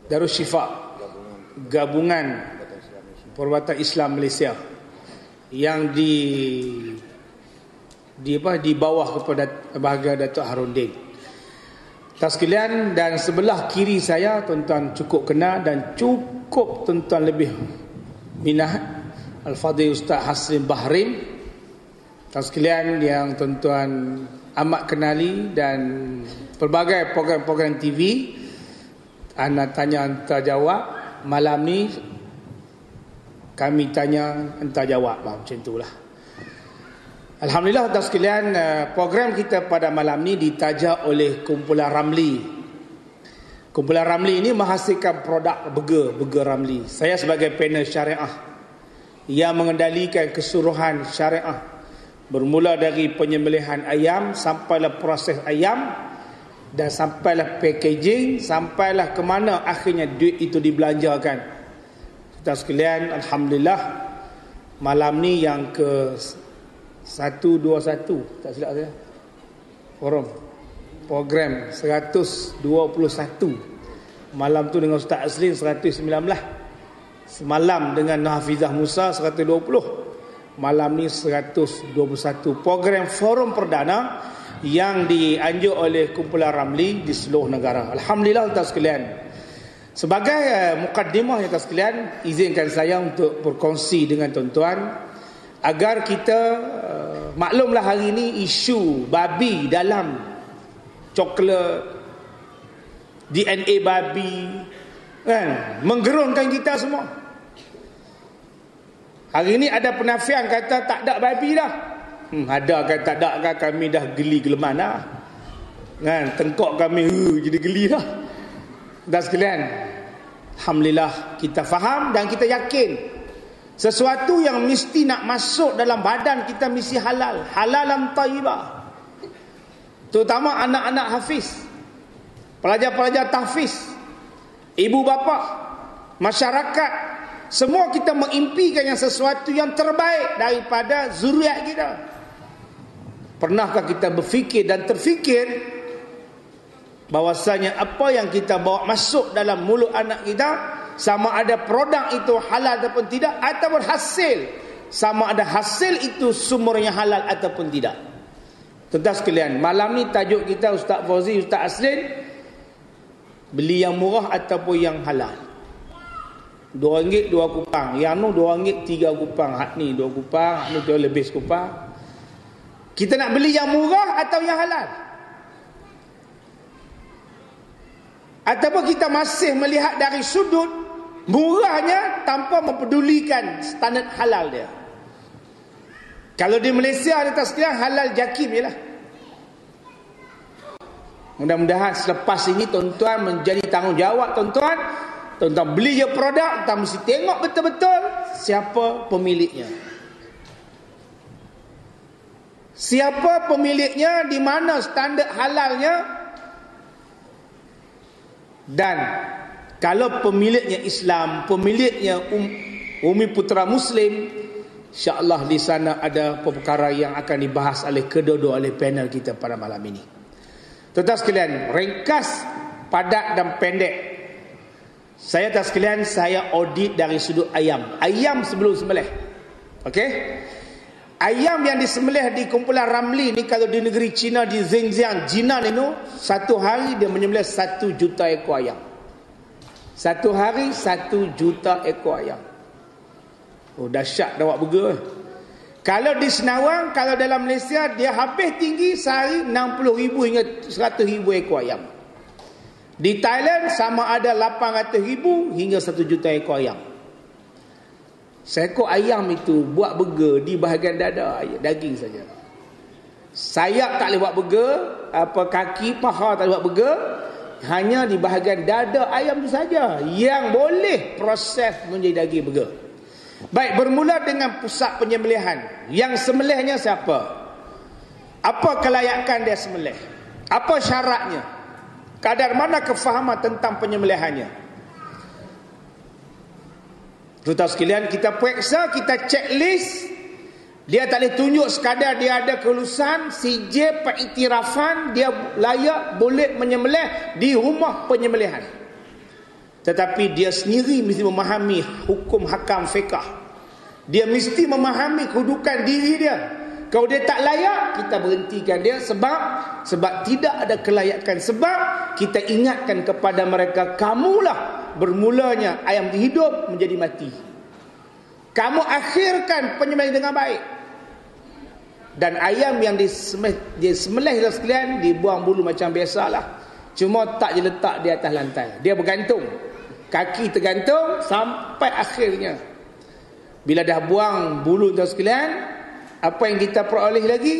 Darusshifa, gabungan Perubatan Islam Malaysia yang di bawah kepada bahagian Datuk Harudin. Tuan sekalian, dan sebelah kiri saya tuan-tuan cukup kenal dan cukup tuan-tuan lebih minat, Al-Fadhil Ustaz Hasrin Bahrin. Tuan sekalian yang tuan-tuan amat kenali, dan pelbagai program-program TV anda tanya entah jawab. Malam ni kami tanya entah jawab, macam itulah. Alhamdulillah tuan sekalian, program kita pada malam ni ditaja oleh Kumpulan Ramli. Kumpulan Ramli ini menghasilkan produk burger Ramli. Saya sebagai panel syariah yang mengendalikan keseluruhan syariah, bermula dari penyembelihan ayam sampailah proses ayam, dan sampailah packaging, sampailah ke mana akhirnya duit itu dibelanjakan. Kita sekalian, alhamdulillah malam ni yang ke 121, tak silap saya, program 121. Malam tu dengan Ustaz Aslin 119, semalam dengan Hafizah Musa 120, malam ni 121. Program forum perdana yang dianjur oleh Kumpulan Ramli di seluruh negara. Alhamdulillah tuan sekalian. Sebagai mukaddimah tuan sekalian, izinkan saya untuk berkongsi dengan tuan-tuan agar kita maklumlah hari ini isu babi dalam coklat, DNA babi kan menggerunkan kita semua. Hari ini ada penafian kata tak ada babi dah. Ada kan tak ada kan, kami dah geli geleman dah kan, tengkok kami jadi geli dah. Dan sekalian, alhamdulillah kita faham dan kita yakin sesuatu yang mesti nak masuk dalam badan kita mesti halal, halalan thayyibah. Terutama anak-anak hafiz, pelajar-pelajar tahfiz, ibu bapa, masyarakat, semua kita mengimpikan yang sesuatu yang terbaik daripada zuriat kita. Pernahkah kita berfikir dan terfikir bahawasanya apa yang kita bawa masuk dalam mulut anak kita, sama ada produk itu halal ataupun tidak, ataupun hasil, sama ada hasil itu sumbernya halal ataupun tidak. Tuan-tuan sekalian, malam ni tajuk kita Ustaz Fauzi, Ustaz Aslin, beli yang murah ataupun yang halal. RM2 2 kupang, yang nu RM2 3 kupang, hak ni 2 kupang, hak ni tu lebih sekupang. Kita nak beli yang murah atau yang halal? Ataupun kita masih melihat dari sudut murahnya tanpa mempedulikan standard halal dia? Kalau di Malaysia ada sekalian halal jakim je lah. Mudah-mudahan selepas ini tuan-tuan menjadi tanggungjawab tuan-tuan. Tuan-tuan beli je produk, tuan mesti tengok betul-betul siapa pemiliknya. Siapa pemiliknya, di mana standard halalnya. Dan kalau pemiliknya Islam, pemiliknya Umi Putra Muslim, insya-Allah di sana ada perkara yang akan dibahas oleh kedua-dua oleh panel kita pada malam ini. Tuan-tuan sekalian, ringkas, padat dan pendek. Saya tak sekalian, saya audit dari sudut ayam. Ayam sebelum sembelih. Okey? Ayam yang disembelih di Kumpulan Ramli ni, kalau di negeri China, di Xinjiang, Jinan itu, satu hari dia menyembelih 1 juta ekor ayam. Satu hari 1 juta ekor ayam. Oh, dahsyat dah buat burger. Kalau di Senawang, kalau dalam Malaysia, dia habis tinggi sehari 60,000 hingga 100,000 ekor ayam. Di Thailand sama ada 800,000 hingga 1 juta ekor ayam. Seekor ayam itu buat burger di bahagian dada, daging saja. Sayap tak boleh buat burger, kaki, paha tak boleh buat burger. Hanya di bahagian dada ayam itu saja yang boleh proses menjadi daging burger. Baik, bermula dengan pusat penyembelihan. Yang sembelihnya siapa? Apa kelayakan dia sembelih? Apa syaratnya? Kadar mana kefahaman tentang penyembelihannya? Tuan-tuan sekalian, kita periksa, kita checklist. Dia tak boleh tunjuk sekadar dia ada kelulusan, sijil, pengiktirafan, dia layak boleh menyembelih di rumah penyembelihan. tetapi dia sendiri mesti memahami hukum hakam fiqh. Dia mesti memahami kedudukan diri dia. Kalau dia tak layak, kita berhentikan dia sebab tidak ada kelayakan. Sebab kita ingatkan kepada mereka, kamulah bermulanya ayam hidup menjadi mati. Kamu akhirkan penyembelihan dengan baik. Dan ayam yang disembelih sekalian, dibuang bulu macam biasalah. Cuma tak diletak di atas lantai. Dia bergantung. Kaki tergantung sampai akhirnya. Bila dah buang bulu tuan sekalian, apa yang kita peroleh lagi?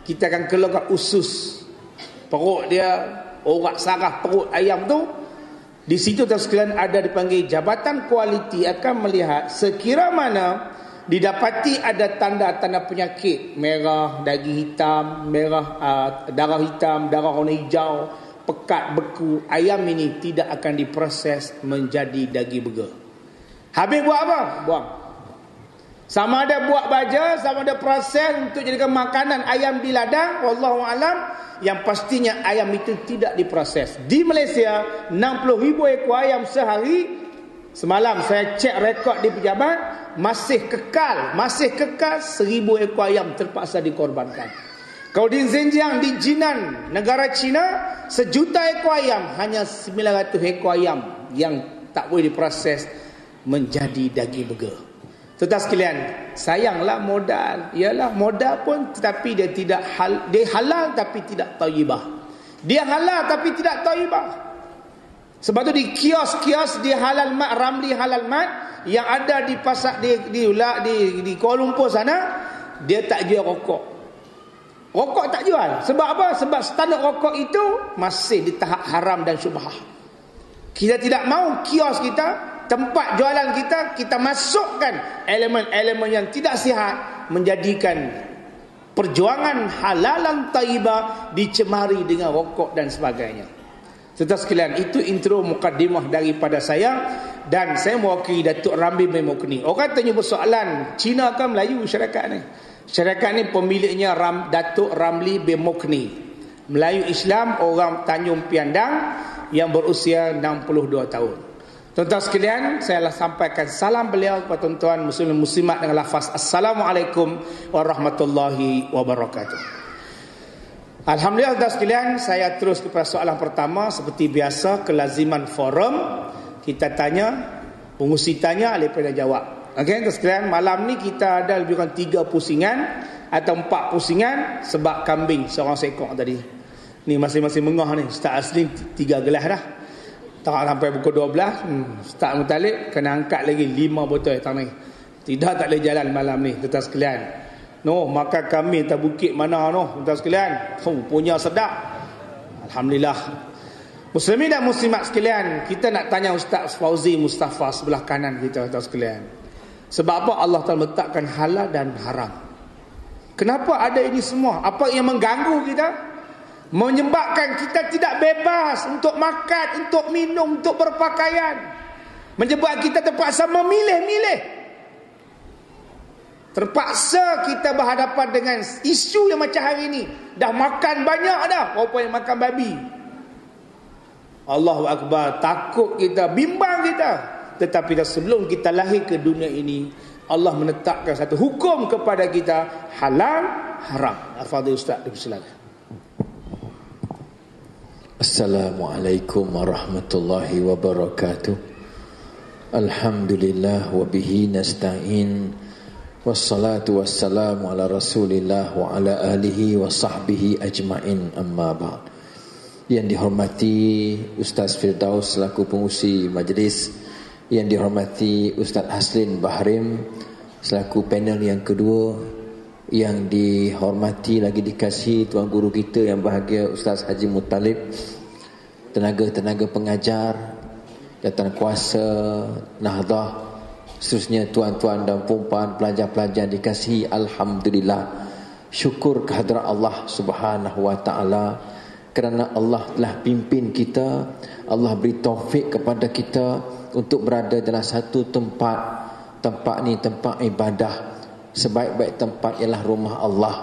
Kita akan keluarkan usus perut dia, urat saraf perut ayam tu. Di situ tuan sekalian ada dipanggil jabatan kualiti akan melihat sekira mana didapati ada tanda-tanda penyakit, merah, daging hitam, merah, darah hitam, darah warna hijau, pekat, beku, ayam ini tidak akan diproses menjadi daging burger. Habis buat apa? Buang. Sama ada buat baja, sama ada proses untuk jadikan makanan ayam di ladang, wallahu alam. Yang pastinya ayam itu tidak diproses. Di Malaysia 60,000 ekor ayam sehari. Semalam saya cek rekod di pejabat, masih kekal 1,000 ekor ayam terpaksa dikorbankan. Kalau di Xinjiang, di Jinan, negara China, 1,000,000 ekor ayam, hanya 900 ekor ayam yang tak boleh diproses menjadi daging burger. Tuan-tuan sekalian, sayanglah modal. Ialah modal pun tetapi dia tidak dia halal tapi tidak thayyibah. Dia halal tapi tidak thayyibah. Sebab tu di kios-kios di halal mat, Ramli halal mat yang ada di pasar di Kuala Lumpur sana, dia tak jual rokok. Rokok tak jual. Sebab apa? Sebab standard rokok itu masih di tahap haram dan syubhah. Kita tidak mahu kios kita, tempat jualan kita masukkan elemen-elemen yang tidak sihat, menjadikan perjuangan halalan taibah dicemari dengan rokok dan sebagainya. Tuan-tuan sekalian, itu intro mukaddimah daripada saya, dan saya mewakili Datuk Ramli bin Mukni. Orang tanya persoalan, Cina kan Melayu syarikat ni? Syarikat ni pemiliknya Datuk Ramli bin Mukni. Melayu Islam, orang Tanjung Piandang yang berusia 62 tahun. Tuan-tuan sekalian, saya sampaikan salam beliau kepada tuan-tuan muslim muslimat dengan lafaz Assalamualaikum warahmatullahi wabarakatuh. Alhamdulillah tuan-tuan sekalian, saya terus kepada soalan pertama. Seperti biasa, kelaziman forum, kita tanya, pengusi tanya, daripada jawab. Okey tuan-tuan sekalian, malam ni kita ada lebih kurang 3 pusingan atau 4 pusingan sebab kambing seorang seekor tadi. Ni masing-masing mengah ni. Ustaz Aslim 3 gelas dah. Tak sampai pukul 12, Ustaz Mutalib kena angkat lagi 5 botol tang ni. Tidak tak boleh jalan malam ni tuan-tuan sekalian. No, makan kami tak bukit mana no tuan-tuan sekalian. Punya sedap. Alhamdulillah. Muslimin dan muslimat sekalian, kita nak tanya Ustaz Fauzi Mustafa sebelah kanan kita tuan-tuan sekalian. Sebab apa Allah Taala letakkan halal dan haram? Kenapa ada ini semua? Apa yang mengganggu kita? Menyebabkan kita tidak bebas untuk makan, untuk minum, untuk berpakaian. Menyebabkan kita terpaksa memilih-milih. Terpaksa kita berhadapan dengan isu yang macam hari ini. Dah makan banyak dah, apa yang makan babi. Allahu Akbar, takut kita, bimbang kita. Tetapi dah sebelum kita lahir ke dunia ini, Allah menetapkan satu hukum kepada kita, halal, haram. Al-Fadhil Ustaz, silakan. Assalamualaikum warahmatullahi wabarakatuh. Alhamdulillah wa bihi nasta'in. Wassalatu wassalamu ala Rasulillah wa ala alihi wa sahbihi ajma'in, amma ba'd. Yang dihormati Ustaz Firdaus selaku pengurusi majlis, yang dihormati Ustaz Haslin Bahrim selaku panel yang kedua, yang dihormati lagi dikasihi tuan guru kita yang bahagia Ustaz Haji Muttalib, tenaga-tenaga pengajar, jawatan kuasa, nahdah, seterusnya tuan-tuan dan puan-puan, pelajar-pelajar dikasihi. Alhamdulillah, syukur kehadrat Allah Subhanahu wa taala kerana Allah telah pimpin kita, Allah beri taufik kepada kita untuk berada dalam satu tempat. Tempat ni tempat ibadah. Sebaik-baik tempat ialah rumah Allah.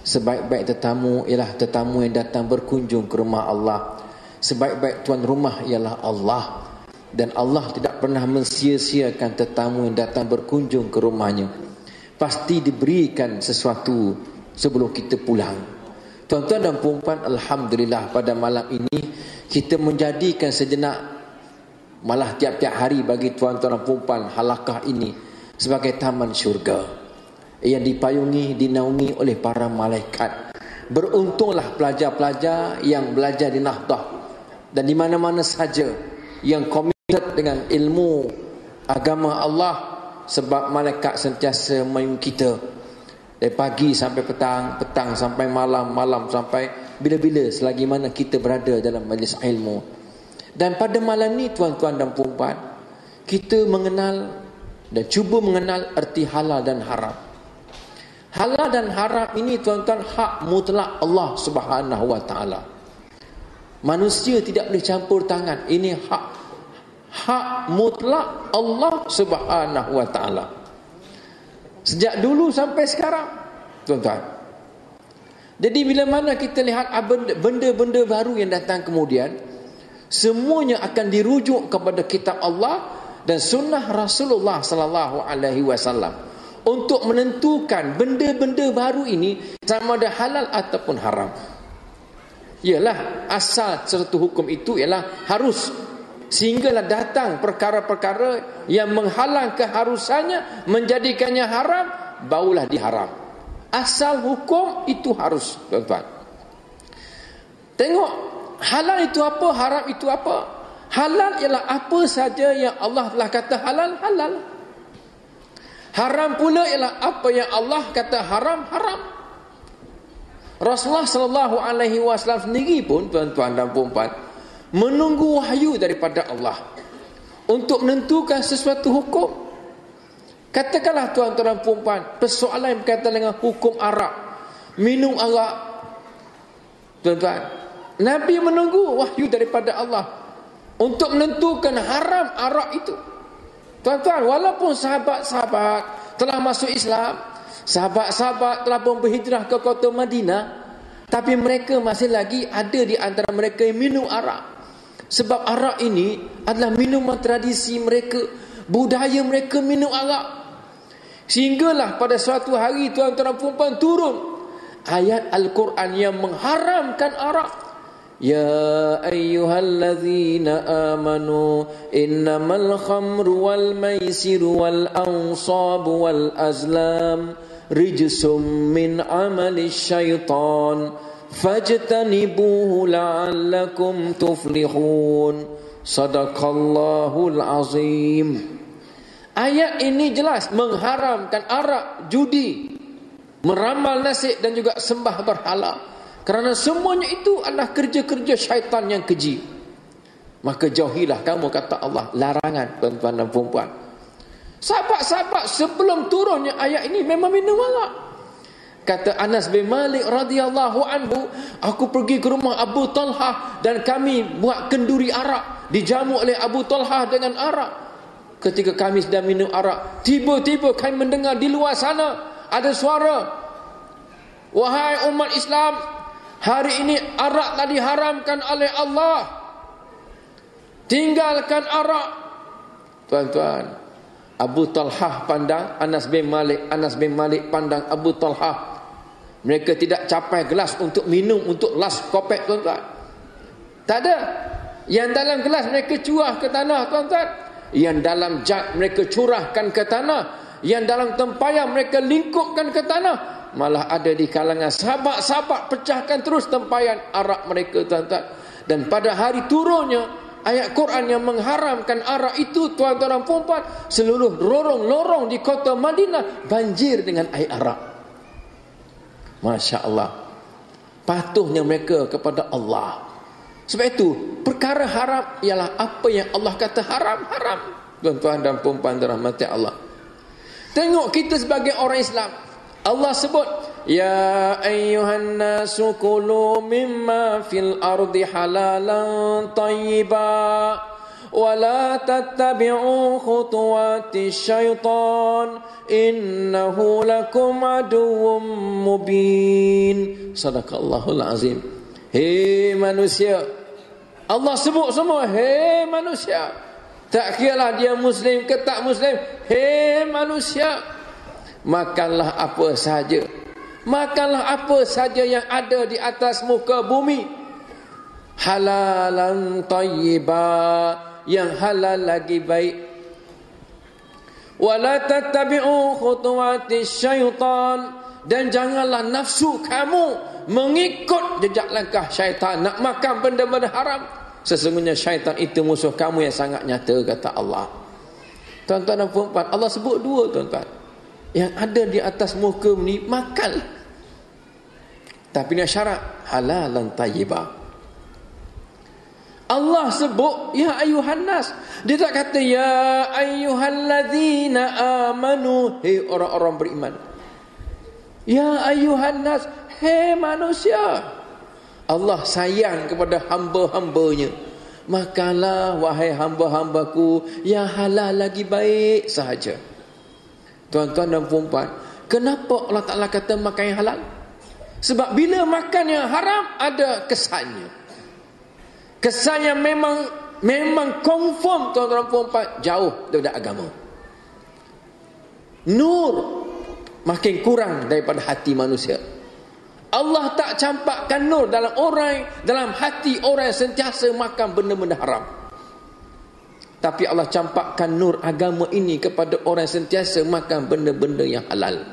Sebaik-baik tetamu ialah tetamu yang datang berkunjung ke rumah Allah. Sebaik-baik tuan rumah ialah Allah, dan Allah tidak pernah mensia-siakan tetamu yang datang berkunjung ke rumahnya. Pasti diberikan sesuatu sebelum kita pulang. Tuan-tuan dan puan-puan, alhamdulillah pada malam ini kita menjadikan sejenak, malah tiap-tiap hari bagi tuan-tuan dan puan-puan halakah ini sebagai taman syurga yang dipayungi, dinaungi oleh para malaikat. Beruntunglah pelajar-pelajar yang belajar di Nahdah dan di mana-mana saja yang komited dengan ilmu agama Allah, sebab malaikat sentiasa memayungi kita dari pagi sampai petang, petang sampai malam, malam sampai bila-bila selagi mana kita berada dalam majlis ilmu. Dan pada malam ni tuan-tuan dan puan-puan, kita mengenal dan cuba mengenal erti halal dan haram. Halal dan haram ini tuan-tuan hak mutlak Allah Subhanahu wa taala. Manusia tidak boleh campur tangan. Ini hak mutlak Allah Subhanahu wa taala. Sejak dulu sampai sekarang, tuan-tuan. Jadi bila mana kita lihat benda-benda baru yang datang kemudian, semuanya akan dirujuk kepada kitab Allah dan sunnah Rasulullah sallallahu alaihi wasallam untuk menentukan benda-benda baru ini sama ada halal ataupun haram. Ialah asal satu hukum itu ialah harus, sehinggalah datang perkara-perkara yang menghalang keharusannya, menjadikannya haram, barulah diharam. Asal hukum itu harus, tuan-tuan. Tengok, halal itu apa, haram itu apa. Halal ialah apa saja yang Allah telah kata halal, halal. Haram pula ialah apa yang Allah kata haram, haram. Rasulullah sallallahu alaihi wasallam sendiri pun, tuan-tuan dan puan-puan, menunggu wahyu daripada Allah untuk menentukan sesuatu hukum. Katakanlah tuan-tuan dan puan-puan, persoalan yang berkaitan dengan hukum arak, minum arak. Tuan-tuan, Nabi menunggu wahyu daripada Allah untuk menentukan haram arak itu. Tuan-tuan, walaupun sahabat-sahabat telah masuk Islam, sahabat-sahabat telah pun berhijrah ke kota Madinah, tapi mereka masih lagi ada di antara mereka yang minum arak. Sebab arak ini adalah minuman tradisi mereka, budaya mereka minum arak. Sehinggalah pada suatu hari tuan-tuan dan puan-puan turun ayat Al-Quran yang mengharamkan arak. Ya ayyuhallazina amanu innamal khamru wal maisiru wal ansabu wal azlam rijsum min amali syaitan fajtanibuhu la'allakum tuflihun. Sadaqallahul azim. Ayat ini jelas mengharamkan arak, judi, meramal nasib dan juga sembah berhala. Kerana semuanya itu adalah kerja-kerja syaitan yang keji. Maka jauhilah kamu, kata Allah. Larangan, tuan-tuan dan puan-puan. Sahabat-sahabat sebelum turunnya ayat ini memang minum arak. Kata Anas bin Malik radhiyallahu anhu, aku pergi ke rumah Abu Talhah dan kami buat kenduri arak, dijamu oleh Abu Talhah dengan arak. Ketika kami sedang minum arak, tiba-tiba kami mendengar di luar sana ada suara, wahai umat Islam, hari ini arak telah diharamkan oleh Allah, tinggalkan arak. Tuan-tuan, Abu Talhah pandang Anas bin Malik pandang Abu Talhah. Mereka tidak capai gelas untuk minum, untuk las kopek, tuan-tuan. Tak ada. Yang dalam gelas mereka curah ke tanah, tuan-tuan. Yang dalam jug mereka curahkan ke tanah. Yang dalam tempayan mereka lingkupkan ke tanah. Malah ada di kalangan sahabat-sahabat pecahkan terus tempayan arak mereka, tuan-tuan. Dan pada hari turunnya ayat Quran yang mengharamkan arak itu, tuan-tuan dan puan-puan, seluruh lorong-lorong di kota Madinah banjir dengan air arak. Masya Allah, patuhnya mereka kepada Allah. Sebab itu perkara haram ialah apa yang Allah kata haram, haram. Tuan-tuan dan puan-puan dirahmati Allah. Tengok kita sebagai orang Islam, Allah sebut, ya ayyuhan nasu kulu mimma fil ardi halalan tayyiba wa la tattabi'u khutuwati syaitan innahu lakum aduwwum mubin. Sadaqallahul azim. Hei manusia, Allah sebut semua, hei manusia. Tak kiralah dia Muslim ke tak Muslim, hei manusia, makanlah apa saja. Makanlah apa saja yang ada di atas muka bumi. Halalan tayyiba, yang halal lagi baik. Wala tattabi'u khutuwatis syaitan, dan janganlah nafsu kamu mengikut jejak langkah syaitan, nak makan benda-benda haram. Sesungguhnya syaitan itu musuh kamu yang sangat nyata, kata Allah. Tuan-tuan dan puan-puan, Allah sebut dua, tuan-tuan. Yang ada di atas muka ni makan. Tapi ni syarat halalan tayyibah. Allah sebut ya ayuhan nas. Dia tak kata ya ayyuhalladzina amanu, hei orang-orang beriman. Ya ayuhan nas, hei manusia. Allah sayang kepada hamba-hambanya. Makanlah wahai hamba-hambaku yang halal lagi baik sahaja. Tuan-tuan dan puan-puan, kenapa Allah Ta'ala kata makan yang halal? Sebab bila makan yang haram ada kesannya. Kesan yang memang confirm, tuan-tuan dan puan-puan, jauh daripada agama. Nur makin kurang daripada hati manusia. Allah tak campakkan nur dalam hati orang yang sentiasa makan benda-benda haram. Tapi Allah campakkan nur agama ini kepada orang yang sentiasa makan benda-benda yang halal.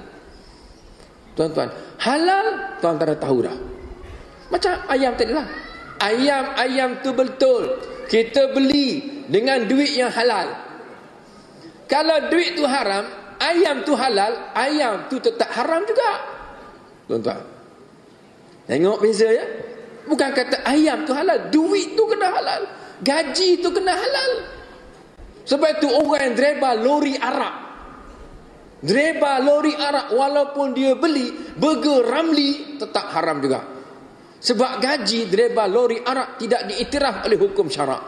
Tuan-tuan, halal tuan-tuan dah tahu dah. Macam ayam tadi lah. Ayam tu betul kita beli dengan duit yang halal. Kalau duit tu haram, ayam tu halal, ayam tu tetap haram juga. Tuan-tuan, tengok beza ya. Bukan kata ayam tu halal, duit tu kena halal, gaji tu kena halal. Sebab itu orang yang dreba lori Arab, walaupun dia beli burger Ramli, tetap haram juga. Sebab gaji dreba lori Arab tidak diiktiraf oleh hukum syarak.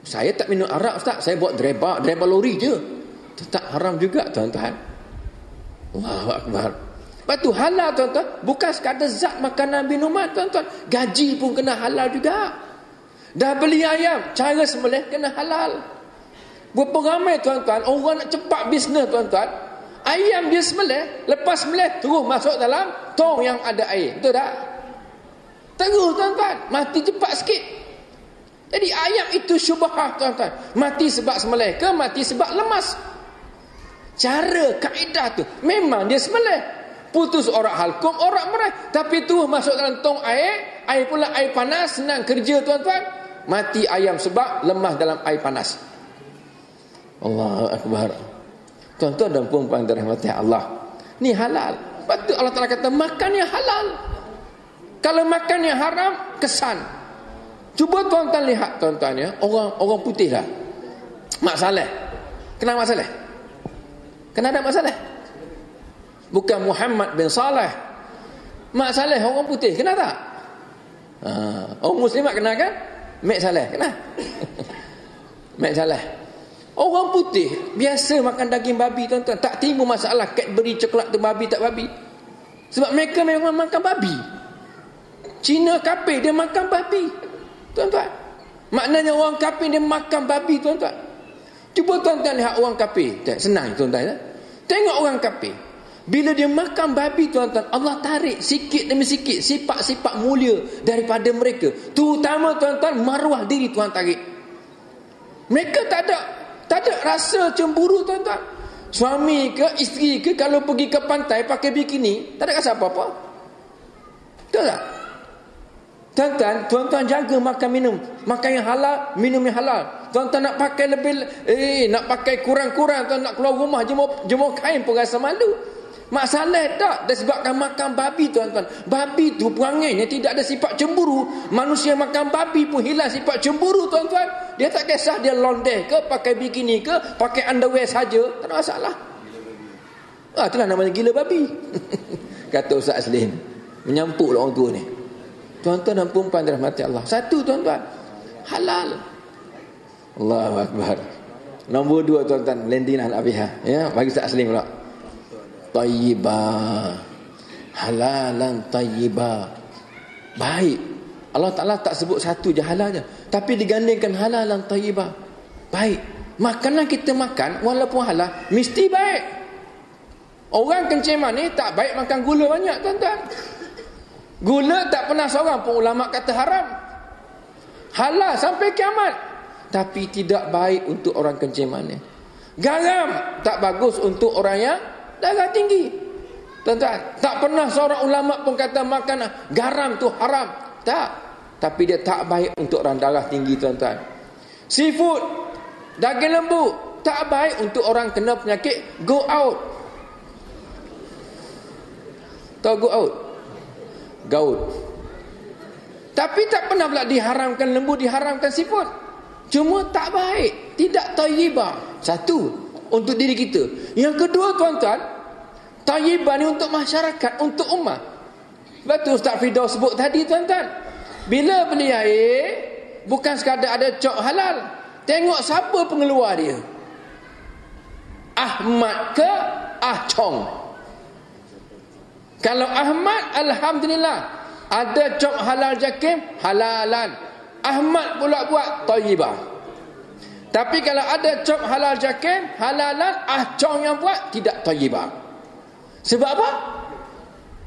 Saya tak minum arak ustaz, saya buat dreba lori je, tetap haram juga, tuan-tuan. Allahu akbar. Lepas tu halal, tuan-tuan, bukan sekadar zat makanan minuman, tuan-tuan, gaji pun kena halal juga. Dah beli ayam, cara sembelih kena halal. Berapa ramai, tuan-tuan, orang nak cepat bisnes, tuan-tuan, ayam dia sembelih, lepas sembelih terus masuk dalam tong yang ada air, betul tak? Terus, tuan-tuan, mati cepat sikit. Jadi ayam itu syubhah, tuan-tuan, mati sebab sembelih ke mati sebab lemas. Cara kaedah tu memang dia sembelih, putus orang halkum, orang meraih, tapi tu masuk dalam tong air pula air panas, senang kerja, tuan-tuan. Mati ayam sebab lemas dalam air panas. Allahu akbar. Tuan-tuan dan puan-puan dirahmati Allah, ni halal. Lepas tu Allah Ta'ala kata makan yang halal. Kalau makan yang haram, kesan. Cuba tuan-tuan lihat, tuan-tuan ya, orang putih lah. Mak Saleh, kenal Mak Saleh? Kenal ada Mak Saleh? Bukan Muhammad bin Saleh. Mak Saleh orang putih, kenal tak? Orang Muslimat kenal kan? Mak Saleh, kenal? Mak Saleh. Orang putih biasa makan daging babi, tuan-tuan. Tak timbul masalah Cadbury coklat tu babi tak babi. Sebab mereka memang makan babi. Cina kafir dia makan babi, tuan-tuan. Maknanya orang kafir dia makan babi, tuan-tuan. Cuba tuan-tuan lihat orang kafir. Senang, tuan-tuan. Tengok orang kafir. Bila dia makan babi, tuan-tuan, Allah tarik sikit demi sikit sifat-sifat mulia daripada mereka. Terutama, tuan-tuan, maruah diri Tuhan tarik. Mereka tak ada rasa cemburu, tuan-tuan. Suami ke isteri ke kalau pergi ke pantai pakai bikini, tak ada rasa apa-apa. Betul tak? Tuan-tuan jaga makan minum. Makan yang halal, minum yang halal. Tuan-tuan nak pakai nak pakai kurang-kurang, tuan nak keluar rumah jemur kain pun rasa malu. Masalah tak, disebabkan makan babi, tuan-tuan. Babi tu perangainya tidak ada sifat cemburu. Manusia makan babi pun hilang sifat cemburu, tuan-tuan. Dia tak kisah dia londeh ke, pakai bikini ke, pakai underwear saja, tak ada masalah. Itulah namanya gila babi. Kata Ustaz Aslin, menyampuk lah orang tua ni. Tuan-tuan dan puan-puan dirahmati Allah. Satu, tuan-tuan, halal. Allahu akbar. Nombor 2, tuan-tuan, Lendinah Al-Abiha. Ya, bagi Ustaz Aslin pula. Tayyibah. Halalan tayyibah. Baik. Allah Ta'ala tak sebut satu je halalnya, tapi digandingkan halalan tayyibah. Baik. Makanan kita makan walaupun halal mesti baik. Orang kencing manis tak baik makan gula banyak, tuan-tuan. Gula tak pernah seorang pun ulama kata haram. Halal sampai kiamat, tapi tidak baik untuk orang kencing manis. Garam tak bagus untuk orang yang darah tinggi. Tuan-tuan, tak pernah seorang ulama pun kata makanan garam tu haram. Tak. Tapi dia tak baik untuk orang darah tinggi, tuan-tuan. Seafood, daging lembu tak baik untuk orang kena penyakit go out. Tahu go out? Gout. Tapi tak pernah pula diharamkan lembu, diharamkan seafood. Cuma tak baik, tidak tayyibah. Satu, untuk diri kita. Yang kedua, tuan-tuan, tayyibah ni untuk masyarakat, untuk ummah. Sebab tu Ustaz Firdaus sebut tadi, tuan-tuan, bila beli air, bukan sekadar ada cok halal, tengok siapa pengeluar dia. Ahmad ke Chong? Kalau Ahmad, alhamdulillah, ada cok halal jakim, halalan. Ahmad pula buat tayyibah. Tapi kalau ada cok halal jakim, halalan, Chong yang buat tidak tayyibah. Sebab apa?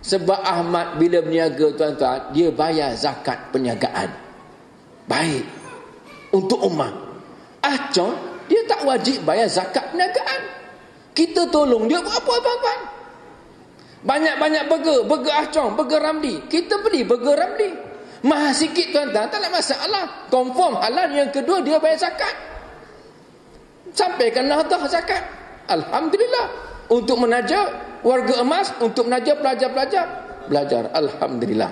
Sebab Ahmad bila berniaga, tuan-tuan, dia bayar zakat perniagaan. Baik untuk ummah. Chong, dia tak wajib bayar zakat perniagaan. Kita tolong dia buat apa, tuan-tuan? Banyak-banyak burger Chong, burger Ramli. Kita beli burger Ramli. Mahal sikit, tuan-tuan, tak ada masalah. Confirm halal. Yang kedua, dia bayar zakat. Sampaikan nahdah zakat. Alhamdulillah. Untuk menaja warga emas, untuk menaja pelajar-pelajar belajar. Alhamdulillah.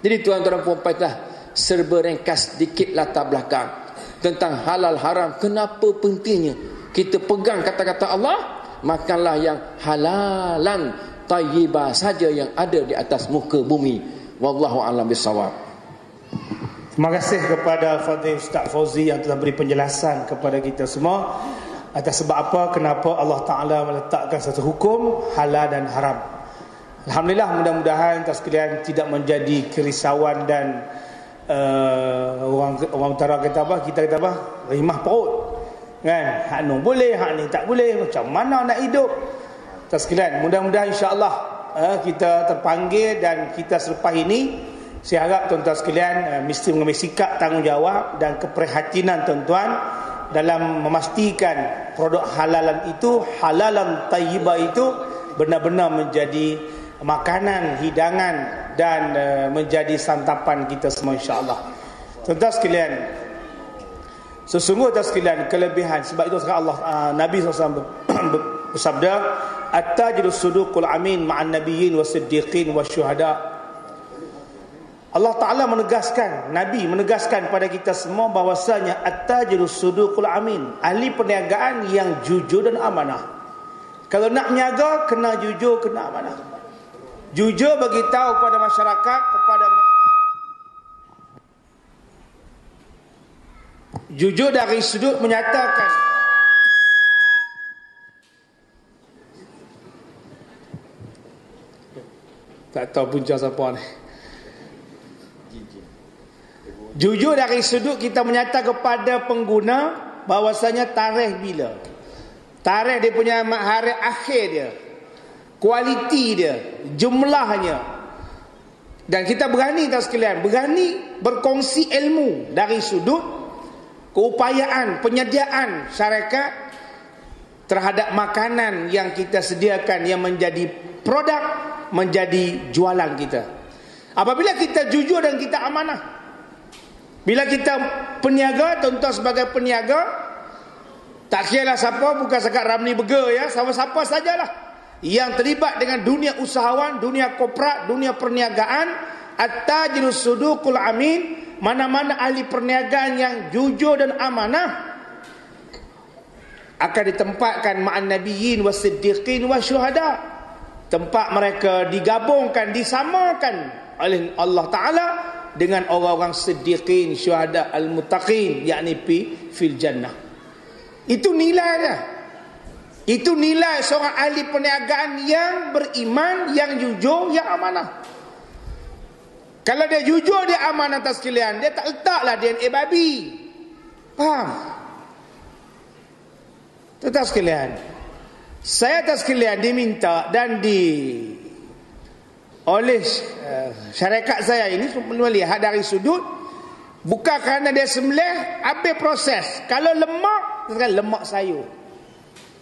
Jadi tuan-tuan puan-puan, serba ringkas sedikit latar belakang tentang halal haram. Kenapa pentingnya kita pegang kata-kata Allah? Makanlah yang halalan tayyibah saja yang ada di atas muka bumi. Wallahu a'lam bissawab. Terima kasih kepada Fadil Ustaz Fauzi yang telah beri penjelasan kepada kita semua atas sebab apa, kenapa Allah Ta'ala meletakkan satu hukum halal dan haram. Alhamdulillah, mudah-mudahan tuan sekalian tidak menjadi kerisauan dan orang utara kata apa, kita kata apa, rimah perut kan, hak ni boleh, hak ni tak boleh, macam mana nak hidup. Tuan sekalian, mudah-mudahan insya-Allah kita terpanggil, dan kita selepas ini saya harap tuan-tuan sekalian mesti mengambil sikap tanggungjawab dan keprihatinan tuan-tuan dalam memastikan produk halalan itu, halalan tayyibah itu benar-benar menjadi makanan, hidangan dan menjadi santapan kita semua insya-Allah. Tuan-tuan sekalian, sesungguhnya tuan sekalian kelebihan, sebab itu Allah Nabi SAW bersabda, at-tajirus suduqul amin ma'an nabiyyin wasiddiqin wasyuhada. Allah Ta'ala menegaskan, Nabi menegaskan pada kita semua bahwasanya at-tajirus suduqul amin, ahli perniagaan yang jujur dan amanah. Kalau nak berniaga, kena jujur, kena amanah. Jujur bagi tahu kepada masyarakat, kepada jujur dari sudut menyatakan tak tahu punca siapa ni. Jujur dari sudut kita menyata kepada pengguna bahwasanya tarikh bila, tarikh dia punya hari akhir dia, kualiti dia, jumlahnya. Dan kita berani tak sekalian, berani berkongsi ilmu dari sudut keupayaan penyediaan syarikat terhadap makanan yang kita sediakan, yang menjadi produk, menjadi jualan kita. Apabila kita jujur dan kita amanah, bila kita peniaga, tuan-tuan sebagai peniaga, tak kira lah siapa, bukan sekat Ramli Burger ya, siapa-siapa sajalah yang terlibat dengan dunia usahawan, dunia korporat, dunia perniagaan, at-tajirus suduqul amin, mana-mana ahli perniagaan yang jujur dan amanah akan ditempatkan ma'an nabiyyin wasiddiqin wasyuhada. Tempat mereka digabungkan, disamakan oleh Allah Ta'ala dengan orang-orang siddiqin, syuhada, al-muttaqin, yakni fil jannah. Itu nilai dia. Itu nilai seorang ahli perniagaan yang beriman, yang jujur, yang amanah. Kalau dia jujur, dia amanah atas sekalian, dia tak letaklah DNA babi. Faham? Tuan-tuan sekalian, saya atas sekalian diminta dan oleh syarikat saya ini melihat dari sudut, bukan kerana dia sembelih habis proses. Kalau lemak sayur,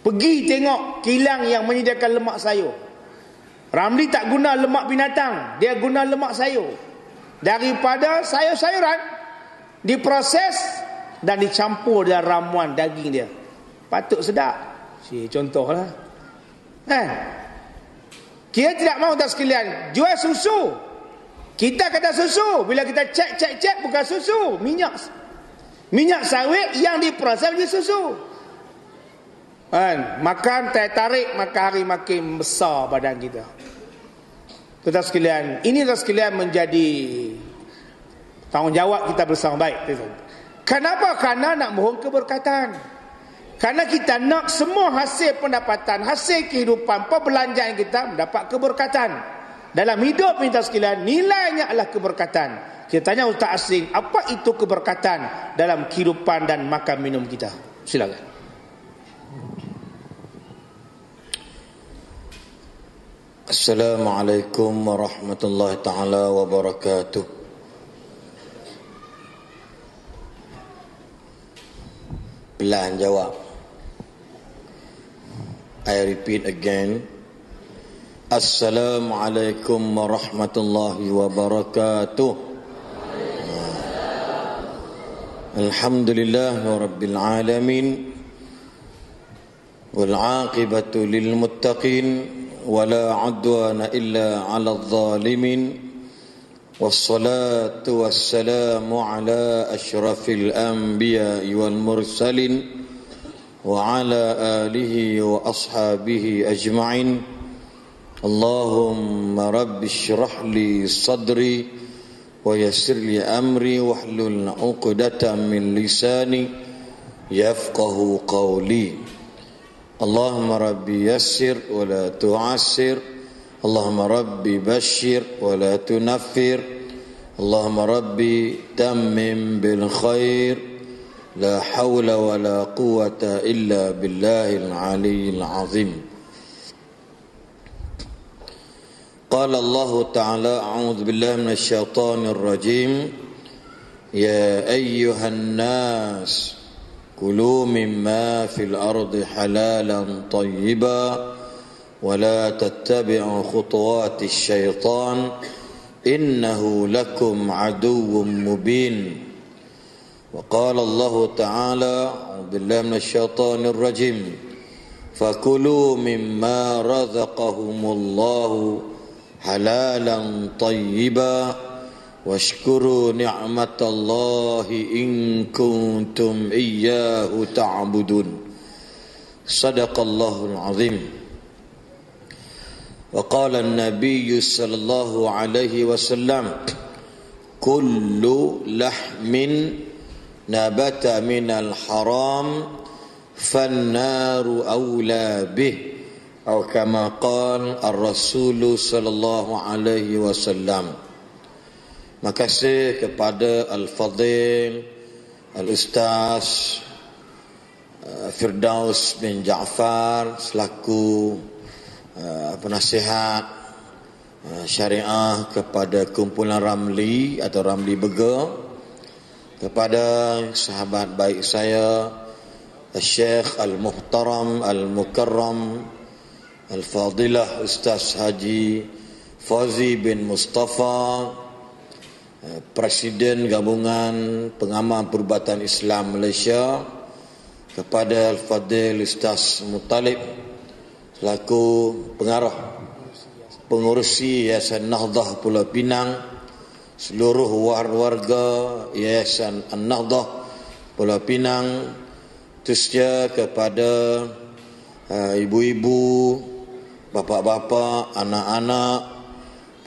pergi tengok kilang yang menyediakan lemak sayur. Ramli tak guna lemak binatang, dia guna lemak sayur daripada sayur-sayuran, diproses dan dicampur dengan ramuan daging dia. Patut sedap. Contohlah. Kita tidak mahu tak sekalian jual susu. Kita kata susu, bila kita cek bukan susu, minyak sawit yang diproses menjadi susu. Makan tarik, maka hari makin besar badan kita. Tuan-tuan sekalian, inilah sekalian menjadi tanggungjawab kita bersama baik. Kenapa? Kerana nak mohon keberkatan. Karena kita nak semua hasil pendapatan, hasil kehidupan, perbelanjaan kita mendapat keberkatan. Dalam hidup kita sekalian, nilainya adalah keberkatan. Kita tanya ustaz asing, apa itu keberkatan dalam kehidupan dan makan minum kita? Silakan. Assalamualaikum warahmatullahi taala wabarakatuh. Pelan jawab. I repeat again. Assalamualaikum warahmatullahi wabarakatuh. Alhamdulillah rabbil alamin. Wal 'aqibatu lil muttaqin. ولا عدوان إلا على الظالمين والصلاة والسلام على أشرف الأنبياء والمرسلين وعلى آله وأصحابه أجمعين اللهم رب اشرح لي صدري ويسر لي أمري واحلل عقدة من لساني يفقه قولي اللهم ربي يسر ولا تعسر اللهم ربي بشر ولا تنفر اللهم ربي تمم بالخير لا حول ولا قوة إلا بالله العلي العظيم قال الله تعالى أعوذ بالله من الشيطان الرجيم يا أيها الناس كلوا مما في الأرض حلالا طيبا ولا تتبعوا خطوات الشيطان إنه لكم عدو مبين وقال الله تعالى أعوذ بالله من الشيطان الرجيم فكلوا مما رزقهم الله حلالا طيبا واشكروا نعمة الله إن كنتم إياه تعبدون صدق الله العظيم وقال النبي صلى الله عليه وسلم كل لحم نبت من الحرام فالنار أولى به أو كما قال الرسول صلى الله عليه وسلم. Makasih kepada Al-Fadhil Al-Ustaz Firdaus bin Ja'far selaku penasihat syariah kepada kumpulan Ramli atau Ramli Bega, kepada sahabat baik saya Syekh Al-Muhtaram Al-Mukarram Al-Fadilah Ustaz Haji Fauzi bin Mustafa, Presiden Gabungan Pengamal Perubatan Islam Malaysia, kepada Al-Fadhil Ustaz Muttalib selaku pengurusi Yayasan Nahdah Pulau Pinang, seluruh warga Yayasan An-Nahdah Pulau Pinang, khususnya kepada ibu-ibu, bapa-bapa, anak-anak,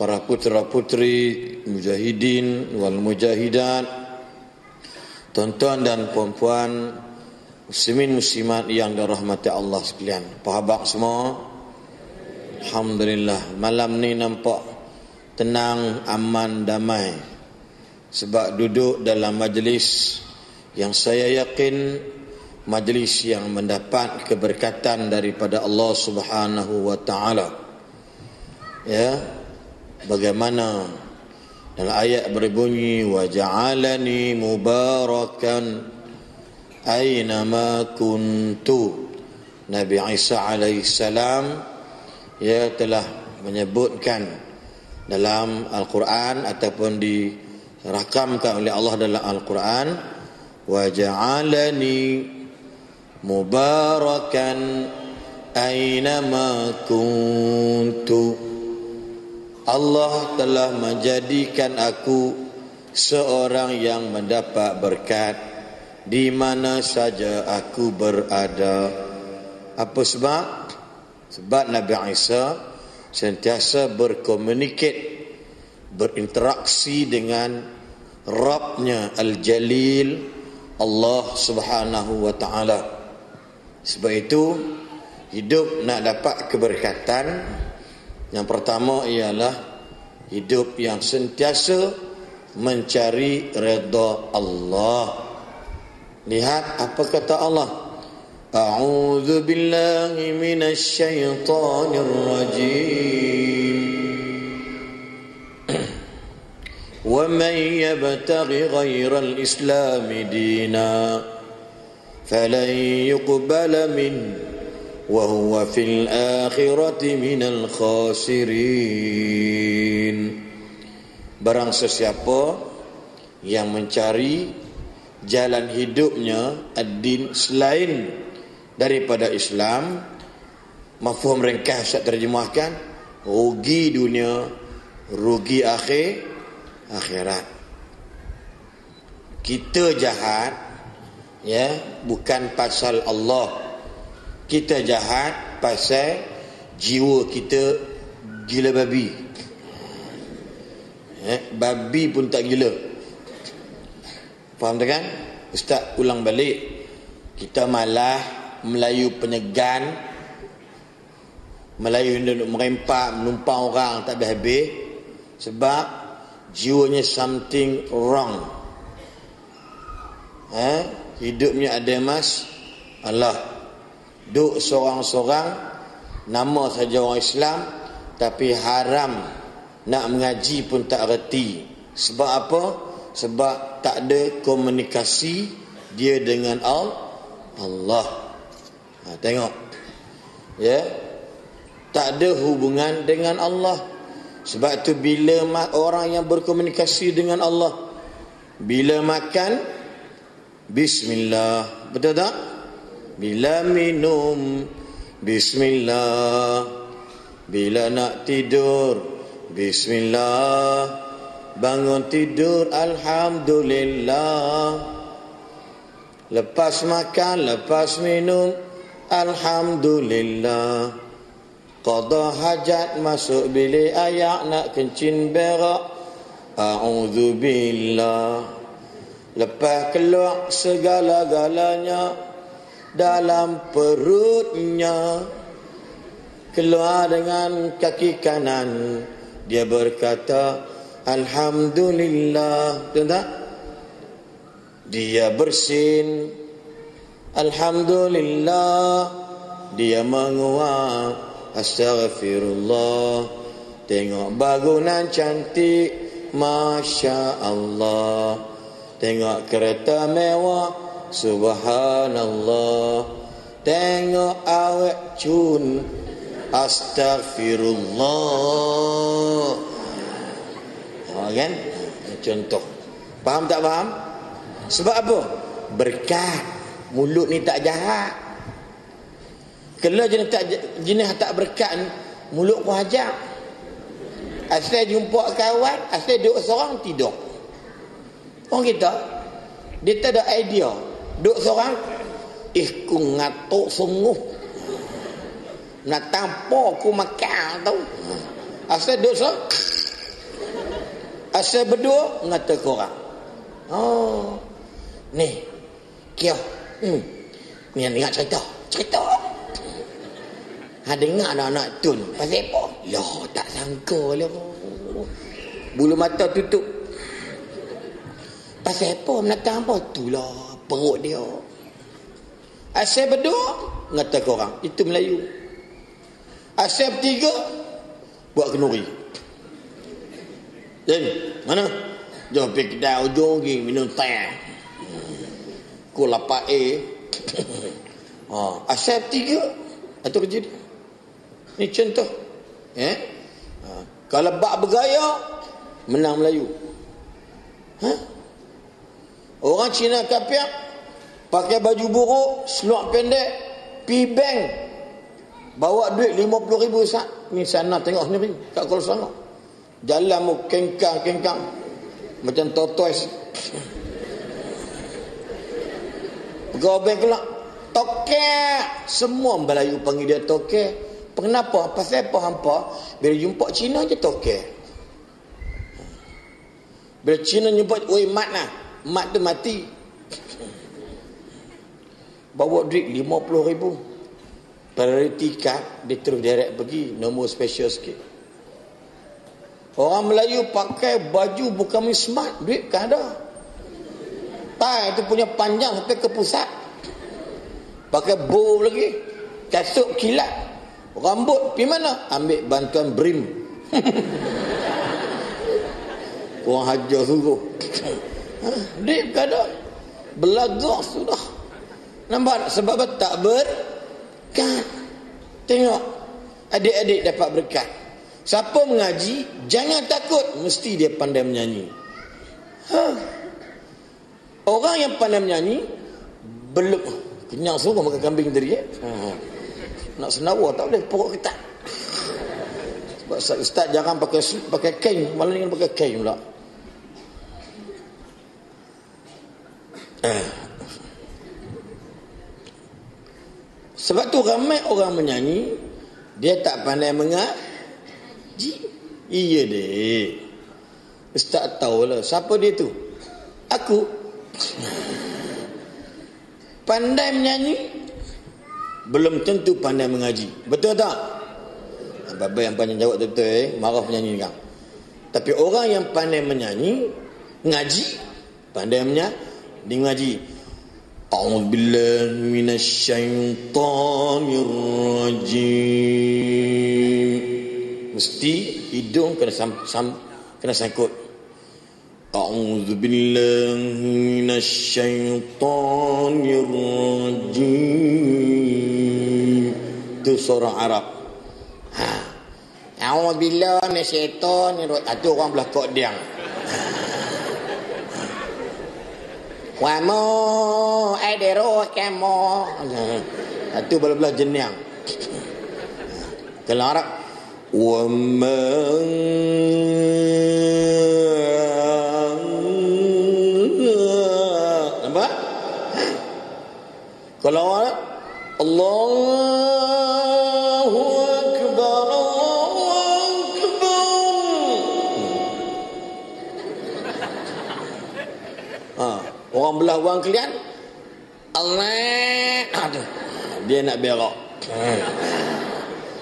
para putera-putri mujahidin wal mujahidat, tuan-tuan dan puan-puan, muslimin muslimat yang dirahmati Allah sekalian. Apa khabar semua? Alhamdulillah, malam ni nampak tenang, aman, damai. Sebab duduk dalam majlis yang saya yakin majlis yang mendapat keberkatan daripada Allah Subhanahu wa taala. Ya, bagaimana dalam ayat berbunyi wa ja'alani mubarakan aina ma kuntu. Nabi Isa alaihissalam ya telah menyebutkan dalam Al-Quran ataupun dirakamkan oleh Allah dalam Al-Quran, wa ja'alani mubarakan aina ma kuntu. Allah telah menjadikan aku seorang yang mendapat berkat di mana saja aku berada. Apa sebab? Sebab Nabi Isa sentiasa berinteraksi dengan Rabbnya Al-Jalil, Allah Subhanahu wa ta'ala. Sebab itu hidup nak dapat keberkatan, yang pertama ialah hidup yang sentiasa mencari redha Allah. Lihat apa kata Allah, a'udzu billahi minasy syaithanir rajim. Wa man yabtaghi ghairal islami dina falan yuqbala minhu wa huwa fil akhirati minal khasirin. Barang sesiapa yang mencari jalan hidupnya ad-din selain daripada Islam, mafhum ringkas saya terjemahkan, rugi dunia, rugi akhirat. Kita jahat ya bukan pasal Allah. Kita jahat pasal jiwa kita gila babi. Babi pun tak gila. Faham tak kan? Ustaz ulang balik. Kita malah Melayu penyegan, Melayu duduk merempak, menumpang orang tak habis-habis. Sebab jiwanya something wrong. Hidupnya ada Allah. Duk seorang-seorang, nama saja orang Islam, tapi haram nak mengaji pun tak reti. Sebab apa? Sebab tak ada komunikasi dia dengan Allah. Tengok ya, tak ada hubungan dengan Allah. Sebab tu bila orang yang berkomunikasi dengan Allah, bila makan bismillah, betul tak? Bila minum bismillah, bila nak tidur bismillah, bangun tidur alhamdulillah, lepas makan, lepas minum alhamdulillah, qada hajat, masuk bilik ayak, nak kencing berak a'udzubillah, lepas keluar segala-galanya dalam perutnya, keluar dengan kaki kanan, dia berkata alhamdulillah, betul tak? Dia bersin alhamdulillah, dia menguap astaghfirullah, tengok bangunan cantik masya Allah, tengok kereta mewah subhanallah, tengok awet cun astaghfirullah. Kan? Contoh. Faham tak faham? Sebab apa? Berkat. Mulut ni tak jahat. Kalau jenis tak berkat ni, mulut pun hajak. Asal jumpa kawan, asal duduk seorang tidur. Orang kita, dia tak ada idea. Duduk seorang, ku ngatuk sungguh. Nak tampar aku makan tau. Asal duduk seorang, asal berdua, ngata korang. Oh, ni, kio. Ni yang dengar cerita. Ha, dengar anak-anak tun. Pasal apa? Lah, tak sangka lah. Bulu mata tutup. Pasal apa menatang apa? Itulah perut dia. Asal berdua, ngata korang. Itu Melayu. Asal bertiga, buat kenuri. Jadi, mana? Jom pergi kedai ujung pergi minum teh. Kul 8A. Asal bertiga, itu kerja dia. Ini contoh. Kalau bak bergaya, menang Melayu. Orang Cina kapiak pakai baju buruk, seluar pendek, pi bank, bawa duit 50,000 sat. Ni sana tengok sendiri kat Kuala Selangor. Jalan mu kengkang macam tortoise. Pegawai bank kelak tokek. Semua Melayu panggil dia tokek. Kenapa? Pasal apa hampa? Bila jumpa Cina je tokek. Bila Cina jumpa, oi mat lah. Mat tu mati. Bawa duit 50,000. Priority card, dia terus direct pergi. Nombor special sikit. Orang Melayu pakai baju bukan smart. Duit kan ada. Tai tu punya panjang sampai ke pusat. Pakai bow lagi. Kasut kilat. Rambut pergi mana? Ambil bantuan BRIM. Orang hajar suruh. Duit kan ada. Belagak sudah. Nampak? Sebab apa? Tak berkat. Tengok. Adik-adik dapat berkat. Siapa mengaji, jangan takut. Mesti dia pandai menyanyi. Orang yang pandai menyanyi, belum. Kenyang sungguh makan kambing tadi. Nak senawa tak boleh. Pokok ketat. Sebab ustaz jangan pakai kain. Malah dengan pakai kain pula. Sebab tu ramai orang menyanyi, dia tak pandai mengaji. Iya dek. Ustaz tahulah siapa dia tu. Aku pandai menyanyi, belum tentu pandai mengaji. Betul tak? Bapa yang pandai jawab betul marah penyanyi kan. Tapi orang yang pandai menyanyi, ngaji, pandai menyanyi, dia ngaji. A'udzubillahi minasyaitonir rajim. Mesti hidung kena kena sangkut. A'udzubillahi minasyaitonir rajim. Itu surah Arab. A'udzubillahi minasyaitonir rajim. Itu orang belah kok diang. Wamo adero kemo. Itu belah-belah jeniang. Kalau Arab nampak? Kalau Arab Allahu Akbar, Allahu Akbar. Orang belah wang kalian Allah. Aduh, dia nak berak.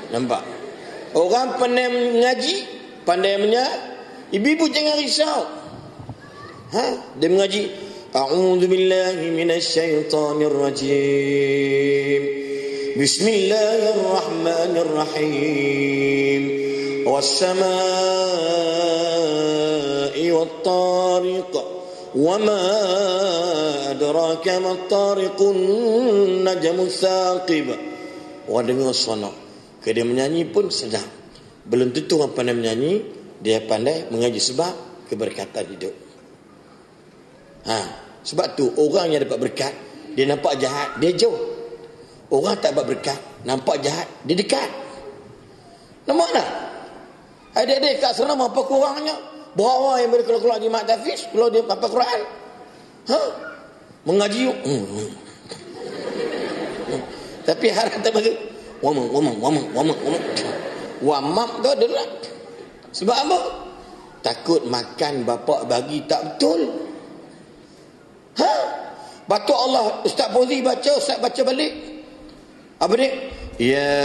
Nampak? Orang pandai mengaji, pandai ibu-ibu jangan risau. Dia mengaji. A'udzubillahi minasyaitonir rajim. Bismillahirrahmanirrahim. Was-samaa'i wat-tariq. وما أدراك ما الطارق النجم الثاقب. Orang dengar sonok, dia menyanyi pun sedap. Belum tentu orang pandai menyanyi dia pandai mengaji, sebab keberkatan hidup. Sebab tu orang yang dapat berkat, dia nampak jahat, dia jauh. Orang tak dapat berkat, nampak jahat, dia dekat. Nampak tak? Adik-adik kat sana apa kurangnya? Berapa yang boleh keluar di mak tafiz kalau dia apa Quran? Mengaji. Tapi harap tak bagi. Wamam tu adalah sebab apa? Takut makan bapak bagi tak betul. Batuk Allah, Ustaz Fauzi baca, Ustaz baca balik. Apa dia? Ya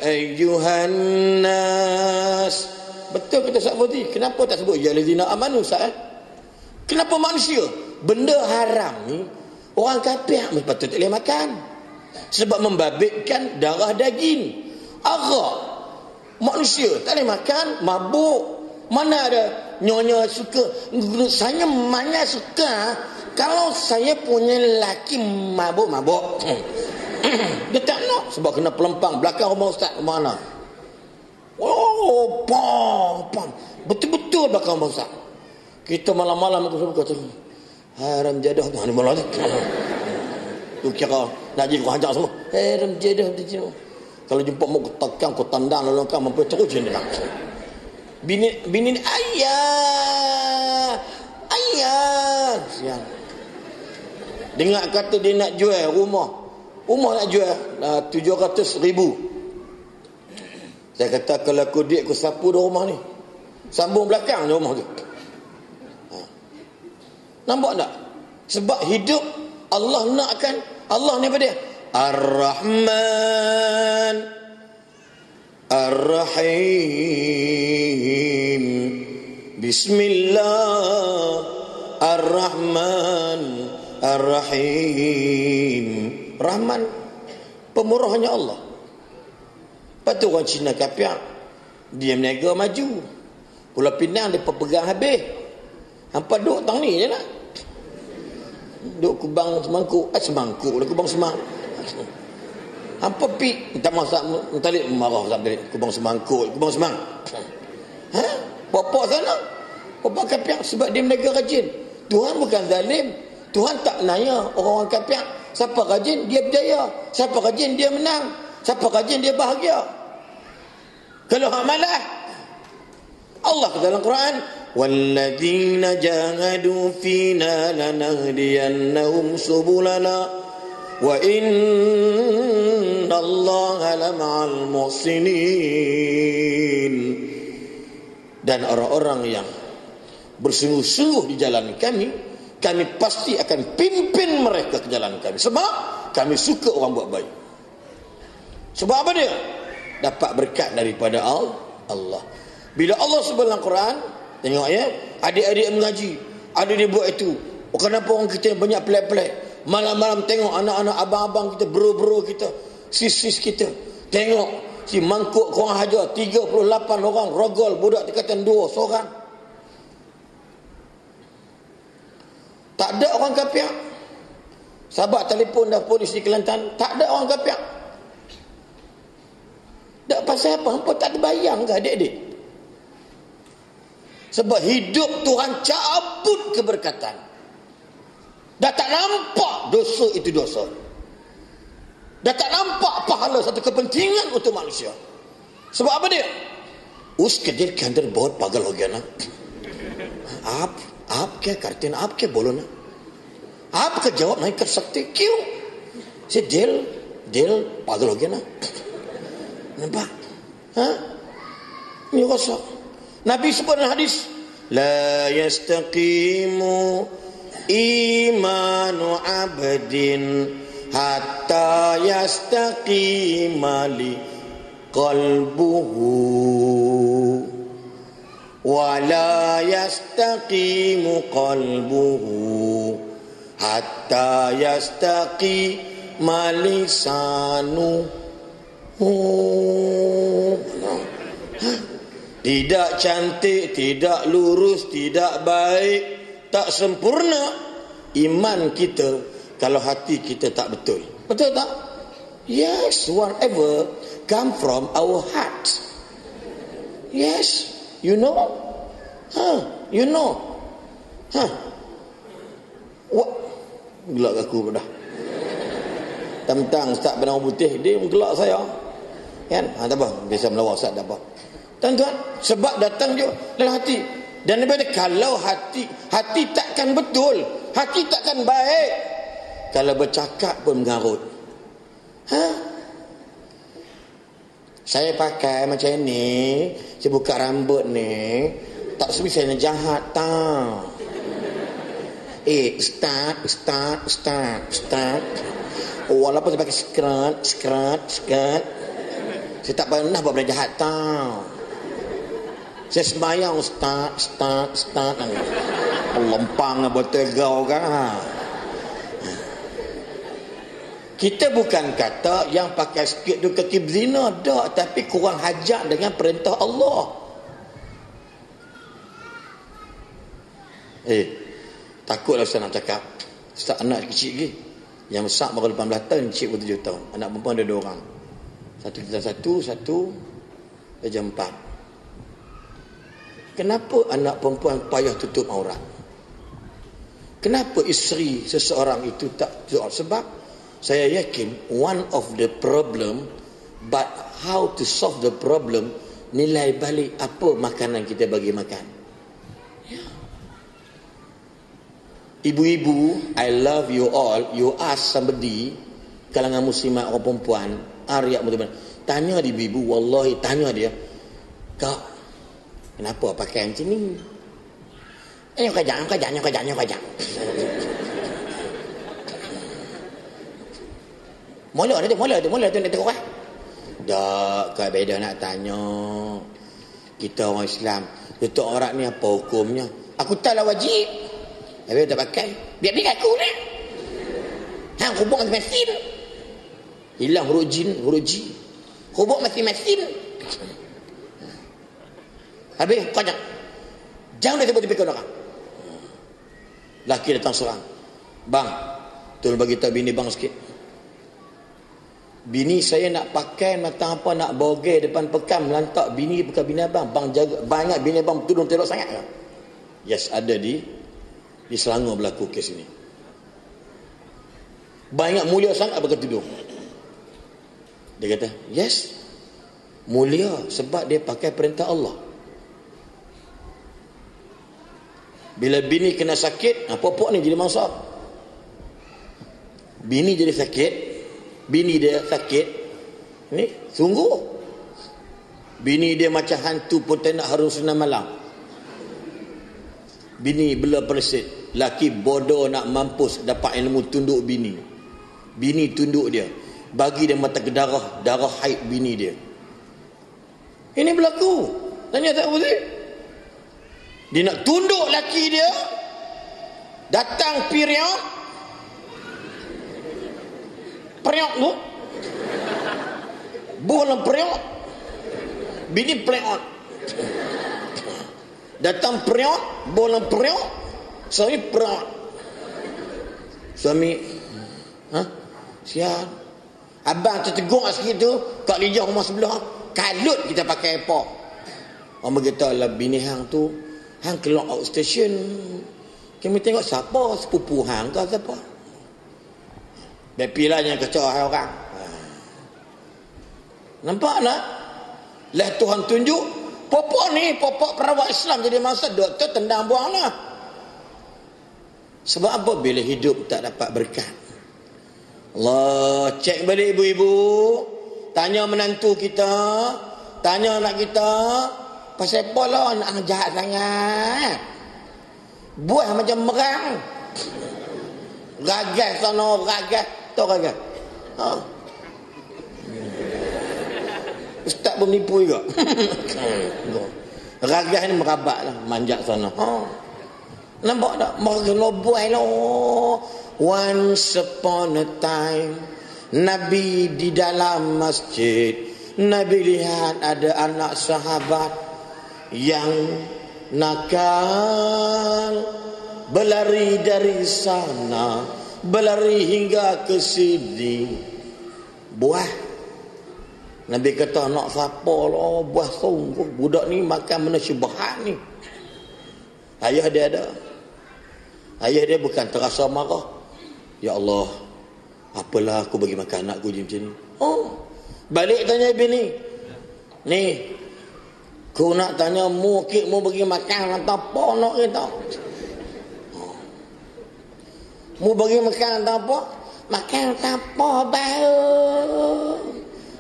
ayyuhan nas betul kata Ustaz Fauzi, kenapa tak sebut ya allazina amanu Ustaz? Kenapa manusia? Benda haram ni orang kafir patut tak boleh makan. Sebab membabitkan darah daging. Arak manusia tak boleh makan, mabuk. Mana ada nyonya suka. Saya mana suka kalau saya punya lelaki mabuk-mabuk. Dia tak nak sebab kena pelempang belakang rumah ustaz mana. Oh, pam. Betul-betul belakang rumah ustaz. Kita malam-malam aku kata haram jadah tu ni malam. Tu kira nak jadi kau hajar semua. Haram jadah tu. Kalau jumpa mu aku tekan, aku tandang lalu kau mampu terus je nak. Bini ayah. Siang. Dengar kata dia nak jual rumah nak jual 700,000. Saya kata kalau aku duit aku sapu dah rumah ni, sambung belakang je rumah tu. Nampak tak? Sebab hidup Allah nakkan. Allah ni apa dia? Ar-Rahman Ar-Rahim. Bismillah Ar-Rahman Ar-Rahim. Rahman, pemurahnya Allah. Lepas tu orang Cina kafir, dia meniaga maju. Pulau Pinang dia pegang habis. Hampa duduk tang ni je nak. Duduk kubang semangkuk. Semangkuk lah kubang semang. Hampa pi. Tak masak. Mentalik marah sampai kubang semangkuk. Kubang semang. Bapak sana. Bapak kafir sebab dia meniaga rajin. Tuhan bukan zalim. Tuhan tak nanya orang-orang kafir. Siapa rajin dia berjaya, siapa rajin dia menang, siapa rajin dia bahagia. Kalau hak malah Allah kata dalam Quran, walladzina jahadu fina lanahdiyannahum subulana wa innallaha lama'al muhsinin. Dan orang-orang yang bersungguh-sungguh di jalan kami pasti akan pimpin mereka ke jalan kami. Sebab kami suka orang buat baik. Sebab apa dia? Dapat berkat daripada Allah. Bila Allah sebut dalam Quran, tengok ya, adik-adik mengaji, ada dia buat itu. Kenapa orang kita banyak pelik-pelik? Malam-malam tengok anak-anak abang-abang kita, bro-bro kita, sis-sis kita. Tengok si mangkuk korang hajar 38 orang rogol budak tingkatan 2 seorang. Tak ada orang kafir. Sahabat telefon dah polis di Kelantan, tak ada orang kafir. Tak pasal apa? Hampa tak terbayang ke adik-adik? Sebab hidup Tuhan cabut keberkatan. Dah tak nampak dosa itu dosa. Dah tak nampak pahala satu kepentingan untuk manusia. Sebab apa dia? Uske dia ke अंदर बहुत पागल हो गया ना. आप क्या करते हैं, आप क्या बोलो ना, आपका जवाब नहीं कर सकते, क्यों? से दिल पागल हो गया ना. Nampak? Ini rosak. Nabi sebut dalam hadis, la yastaqimu imanu abdin hatta yastaqima li qalbuhu wala yastaqimu qalbuhu hatta yastaqima lisanuhu. Tidak cantik, tidak lurus, tidak baik, tak sempurna iman kita kalau hati kita tak betul. Betul tak? Yes, whatever come from our heart. Yes, you know. You know. What? Gelak aku dah. Tentang Ustaz Benang Putih, dia gelak saya. Kan? Tak apa, biasa melawak Ustaz tak apa. Tuan-tuan, sebab datang je dalam hati. Dan daripada kalau hati takkan betul, hati takkan baik, kalau bercakap pun mengarut. Saya pakai macam ni, saya buka rambut ni, tak semestinya saya nak jahat tau. Ustaz. Walaupun saya pakai skirt, saya tak pernah buat benda jahat tau. Saya sembahyang Ustaz. Lempang botol gau kan. Kita bukan kata yang pakai sikit tu kaki berzina, tak, tapi kurang hajat dengan perintah Allah. Takutlah Ustaz nak cakap. Ustaz anak kecil lagi. Yang besar baru 18 tahun, kecil baru 7 tahun. Anak perempuan ada 2 orang. Satu darjah 4. Kenapa anak perempuan payah tutup aurat? Kenapa isteri seseorang itu tak tutup? Sebab saya yakin one of the problem, but how to solve the problem, nilai balik apa makanan kita bagi makan. Ibu-ibu, I love you all. You ask somebody, kalangan muslimat orang perempuan, Arya betul-betul, tanya di ibu, wallahi tanya dia, kak, kenapa pakai macam ni? Kajang. Mula tu nak tengok kan? Tak, kau beda nak tanya. Kita orang Islam, tutup aurat ni apa hukumnya? Aku tak lah wajib. Habis tak pakai. Biar aku ni. Hang hubung dengan mesin. Hilang huruf G. Hubung mesin. Habis kau jangan dia tiba-tiba kau orang. Laki datang serang. Bang, tolong bagi tahu bini bang sikit. Bini saya nak pakai matang apa, nak bogey depan pekam, lantak bini bukan bini abang. Bang jaga, banyak bini abang tudung teruk sangat ke? Yes, ada di Selangor berlaku kes ini. Banyak mulia sangat pakai tudung. Dia kata, yes, mulia sebab dia pakai perintah Allah. Bila bini kena sakit, popok ni jadi masak. Bini jadi sakit, bini dia sakit, ni sungguh. Bini dia macam hantu pun tak nak harum senam malam. Bini bela perset. Laki bodoh nak mampus dapat ilmu tunduk bini. Bini tunduk dia. Bagi dia mata ke darah haid bini dia. Ini berlaku. Tanya tak boleh. Dia nak tunduk laki dia. Datang period tu. Bukan period. Bini period. Datang period, bukan period. Suami perang. Suami sial. Abang tertegur sikit tu, kat lijah rumah sebelah, kalut kita pakai apa. Orang berkata lah bini hang tu, hang keluar outstation. Kami tengok siapa, sepupu hang ke siapa. Bepi lah yang kacau orang. Nampak tak? Lah Tuhan tunjuk, popok perawat Islam jadi mangsa, doktor tendang buang lah. Sebab apa? Bila hidup tak dapat berkat. Allah, cek balik ibu-ibu, tanya menantu kita, tanya anak kita, pasal apa lah anak jahat sangat. Buah macam merang. Ragas sana, ragas. Tahu ragas? Ustaz pun menipu juga. Ragas ni merabat lah, manjat sana. Nampak tak? Mereka lobuai lah. Once upon a time, Nabi di dalam masjid, Nabi lihat ada anak sahabat yang nakal, berlari dari sana, berlari hingga ke sini. Buah. Nabi kata, nak siapa lah, buah sungguh. Budak ni makan benda syubhat ni. Ayah dia ada. Ayah dia bukan terasa marah. Ya Allah, apalah aku bagi makan anakku macam ni. Balik tanya bini. Ni, ku nak tanya mu bagi makan atau apa nak kita? Mu bagi makan atau apa? Makan atau apa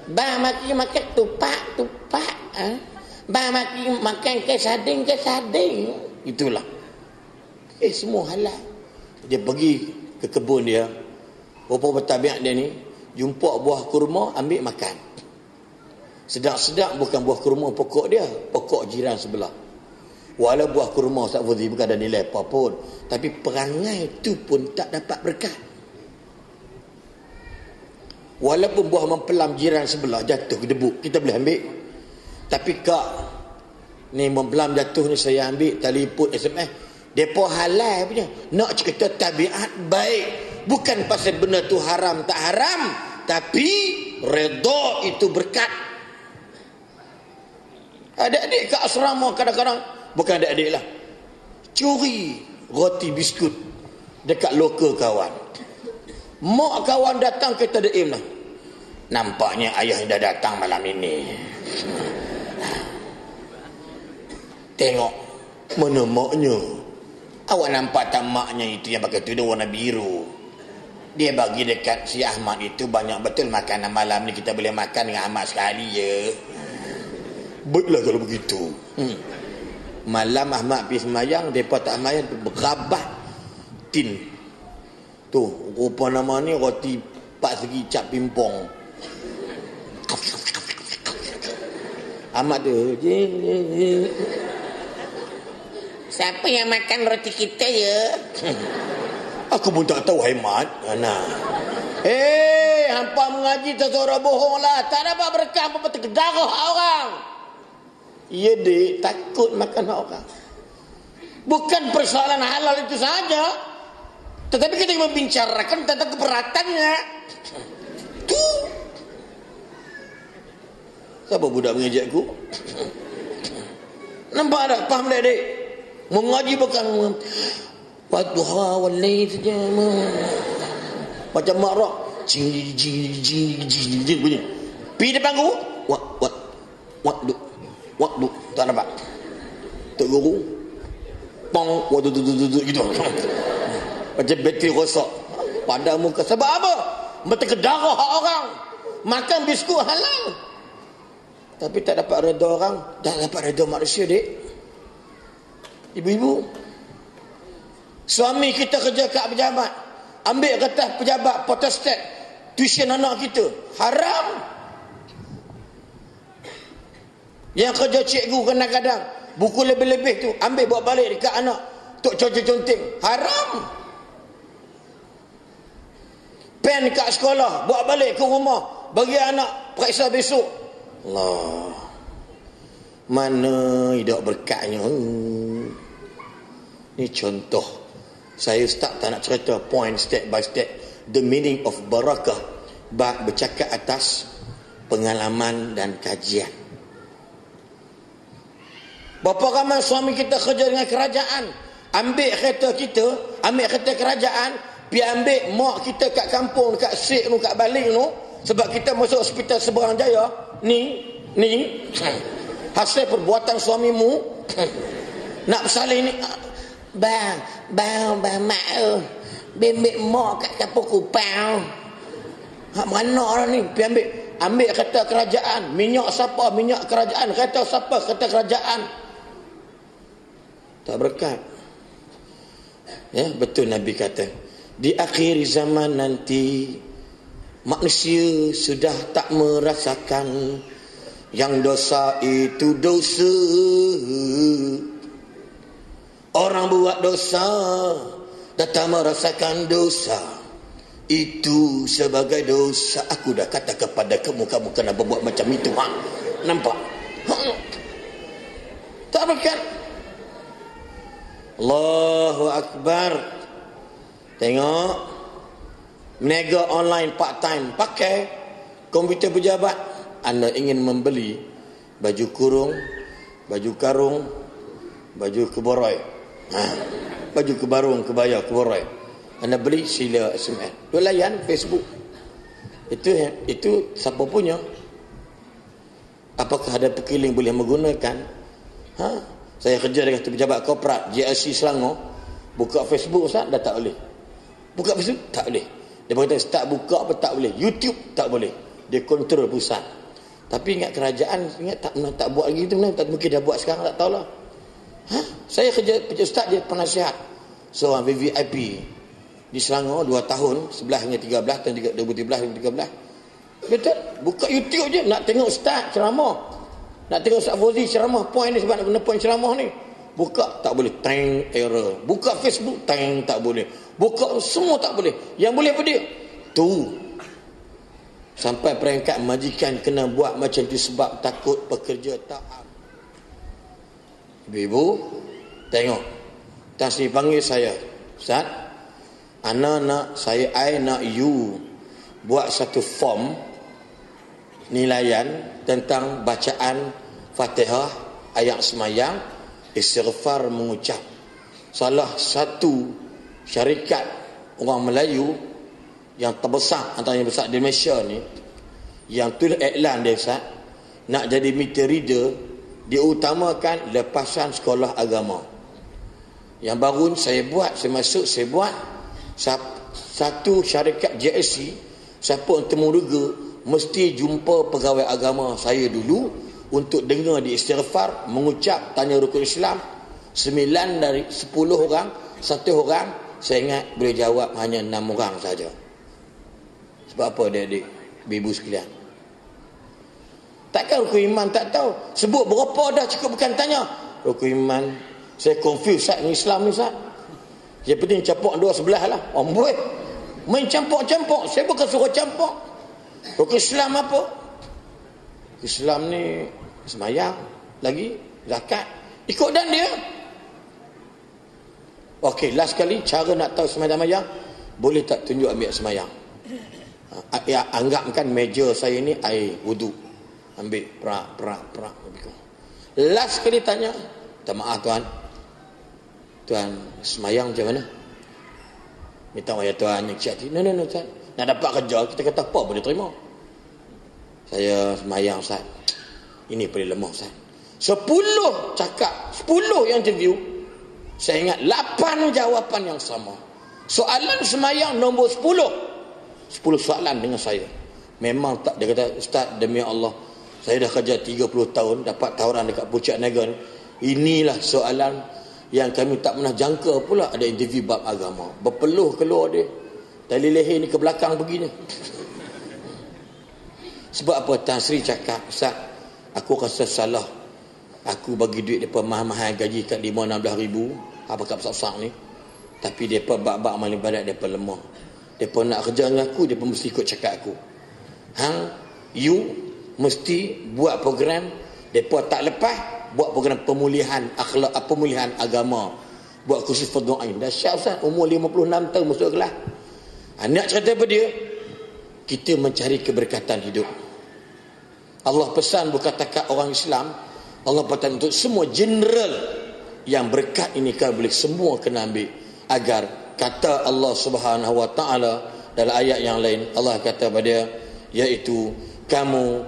bah makan tupak. Bah makan ke sading. Itulah. Semua halal. Dia pergi ke kebun dia, rupa tabiat dia ni, jumpa buah kurma, ambil makan. Sedap-sedap bukan buah kurma pokok dia, pokok jiran sebelah. Walau buah kurma Ustaz Fauzi bukan ada nilai apa pun, tapi perangai itu pun tak dapat berkat. Walaupun buah mempelam jiran sebelah jatuh ke debu, kita boleh ambil. Tapi kak ni mempelam jatuh ni saya ambil, telefon SMS, depa halal punya. Nak cerita tabiat baik, bukan pasal benda tu haram tak haram, tapi redha itu berkat. Adik-adik kat asrama kadang-kadang, bukan adik-adik lah, curi roti biskut dekat lokal kawan. Mak kawan datang kita daim lah, nampaknya ayah dah datang malam ini. Tengok mana maknya. Awak nampak tak maknya itu yang pakai tudung warna biru? Dia bagi dekat si Ahmad itu banyak betul makanan malam ni, kita boleh makan dengan Ahmad sekali je. Baiklah kalau begitu. Malam Ahmad pergi semayang, mereka tak semayang, berabah tin. Tu, rupa nama ni roti 4 segi cap pimpong. Ahmad tu, siapa yang makan roti kita ya? Aku pun tak tahu Ahmad. Nah. Hampa mengaji tak seorang bohong lah. Tak dapat berkah apa terkedarah orang. Ya dek, takut makan orang. Bukan persoalan halal itu saja, tetapi kita membicarakan tentang keberatannya. Tu. Siapa budak mengajakku? Nampak tak? Faham tak dek? Mengaji bukan wadduha wal lail saja. Macam makrak. Jing bunyi. Pergi depan guru. Waktu tak nampak. Tok guru pong waktu gitu. Macam bateri rosak pada muka. Sebab apa? Berterkedarah orang. Makan biskut halal, tapi tak dapat redha orang, tak dapat redha manusia dek. Ibu-ibu, suami kita kerja kat pejabat, ambil kertas pejabat potestat tuition anak kita haram. Yang kerja cikgu kadang-kadang buku lebih-lebih tu ambil bawa balik dekat anak tok conteng haram. Pen kat sekolah bawa balik ke rumah bagi anak periksa besok. Allah, mana hidup berkatnya. Ni contoh. Saya start tak nak cerita point step by step the meaning of barakah, bercakap atas pengalaman dan kajian. Berapa ramai suami kita kerja dengan kerajaan, ambil kereta kita, ambil kereta kerajaan, pergi ambil mak kita kat kampung, kat Sik tu, kat Baling tu, sebab kita masuk hospital Seberang Jaya. Ni hasil perbuatan suamimu. Nak bersalin ni, bang mak bembek mak kat kampung Kupang. Hak mana orang ni pergi ambil kereta kerajaan, minyak siapa, minyak kerajaan, kereta siapa, kereta kerajaan. Tak berkat. Ya, betul Nabi kata, di akhir zaman nanti manusia sudah tak merasakan yang dosa itu dosa. Orang buat dosa datang merasakan dosa itu sebagai dosa. Aku dah kata kepada kamu kena berbuat macam itu. Nampak? Tak berkat. Allahu Akbar. Tengok, meniaga online part time, pakai komputer pejabat. Anda ingin membeli baju kurung, baju karung, baju keboroi, baju kebarung, kebaya, keboroi, Anda beli, sila SMS. Dua layan Facebook. Itu siapa punya? Apakah ada pekiling boleh menggunakan? Saya kerja dengan pejabat korporat JLC Selangor. Buka Facebook Ustaz, dah tak boleh. Buka Facebook, tak boleh. Dia berkata start buka apa tak boleh. YouTube, tak boleh. Dia kontrol pusat. Tapi ingat kerajaan, ingat tak buat lagi tu. Tak mungkin dah buat sekarang, tak tahulah. Saya kerja Ustaz je penasihat seorang VVIP di Selangor 2 tahun, 11 hingga 13 tahun 2013. Betul. Buka YouTube je nak tengok ustaz ceramah. Nak tengok Ustaz Fauzi ceramah. Poin ni sebab nak guna poin ceramah ni. Buka tak boleh, tang error. Buka Facebook tang tak boleh. Buka semua tak boleh. Yang boleh apa dia? Tu. Sampai peringkat majikan kena buat macam tu sebab takut pekerja tak. Ibu, tengok. Tan Sri panggil saya. Ustaz, I nak you buat satu form nilaian tentang bacaan Fatihah, ayat semayang, istighfar mengucap. Salah satu syarikat orang Melayu yang terbesar, antara yang besar di Malaysia ni, yang tulis iklan dia Ustaz, nak jadi meter reader, diutamakan lepasan sekolah agama. Yang baru saya buat, saya buat satu syarikat JSC, siapa yang temuruga mesti jumpa pegawai agama saya dulu untuk dengar di istighfar, mengucap, tanya rukun Islam. 9 dari 10 orang, 1 orang saya ingat boleh jawab hanya 6 orang saja. Sebab apa adik-adik, ibu sekalian? Takkan rukun iman tak tahu? Sebut berapa dah cukup bukan tanya. Rukun iman, saya confuse Ustaz dengan Islam ni Ustaz. Yang penting campur dua sebelah lah. Amboi. Main campur-campur. Saya bukan suruh campur. Rukun Islam apa? Islam ni semayang, lagi zakat. Ikut dan dia. Okey, last kali cara nak tahu semayang-mayang, boleh tak tunjuk ambil semayang? Ya, anggapkan meja saya ni air wudu. Ambil perak. Last kali tanya, minta maaf Tuan semayang macam mana? Minta maaf ya Tuan, yang kecil hati. No, Tuan. Nak dapat kerja, kita kata apa boleh terima. Saya semayang Ustaz. Ini paling lemah Ustaz. 10 cakap, 10 yang interview, saya ingat 8 jawapan yang sama. Soalan semayang nombor 10 soalan dengan saya. Memang tak, dia kata, Ustaz demi Allah, saya dah kerja 30 tahun, dapat tawaran dekat Puncak Niaga ni. Inilah soalan yang kami tak pernah jangka pula ada interview bab agama. Berpeluh keluar dia. Tali leher ni ke belakang begini. Sebab apa? Tan Sri cakap, Ustaz, aku rasa salah. Aku bagi duit mereka mahal-mahal, gaji kat 5-16 ribu. Apa kat besar-besar ni. Tapi mereka bab-bab amal ibadat, mereka lemah. Mereka nak kerja dengan aku, mereka mesti ikut cakap aku. You mesti buat program. Mereka tak lepas, buat program pemulihan akhlak, pemulihan agama. Buat kursus fardu'ain. Dah syak Ustaz, umur 56 tahun masuk kelas. Nak cerita apa dia? Kita mencari keberkatan hidup. Allah pesan bukan takat orang Islam, Allah pesan untuk semua general yang berkat ini kan boleh semua kena ambil. Agar kata Allah Subhanahu wa taala dalam ayat yang lain, Allah kata pada dia, iaitu kamu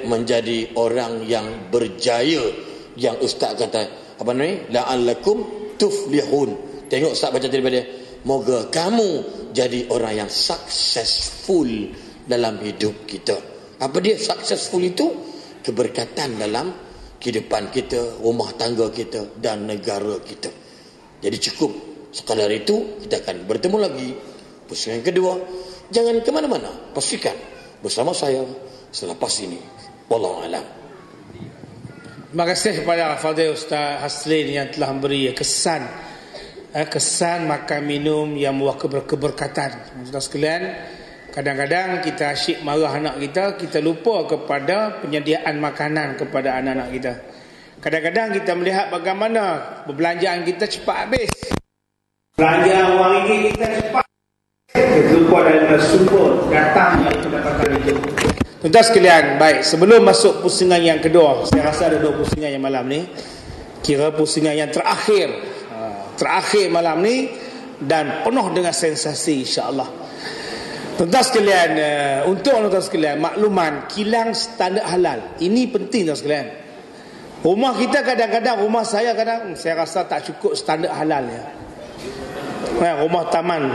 menjadi orang yang berjaya. Yang ustaz kata apa ni? La'allakum tuflihun. Tengok ustaz baca tadi pada dia, moga kamu jadi orang yang successful dalam hidup kita. Apa dia successful itu? Keberkatan dalam kehidupan kita, rumah tangga kita dan negara kita. Jadi cukup sekadar itu. Kita akan bertemu lagi pusingan kedua. Jangan ke mana-mana, pastikan bersama saya selepas ini. Wallahu a'lam. Terima kasih kepada Fadil Ustaz Haslin yang telah memberi kesan makan minum yang membawa keberkatan. Ustaz sekalian, kadang-kadang kita asyik marah anak kita lupa kepada penyediaan makanan kepada anak-anak kita. Kadang-kadang kita melihat bagaimana perbelanjaan kita cepat habis. Belanja wang ringgit kita cepat. Kita lupa daripada sumber datangnya pendapatan itu. Tuan-tuan sekalian, baik, sebelum masuk pusingan yang kedua, saya rasa ada 2 pusingan yang malam ni. Kira pusingan yang terakhir malam ni dan penuh dengan sensasi insya-Allah. Tuan-tuan sekalian, untuk tuan-tuan sekalian makluman kilang standard halal. Ini penting tuan sekalian. Rumah kita kadang-kadang, rumah saya kadang saya rasa tak cukup standard halal ya. Rumah taman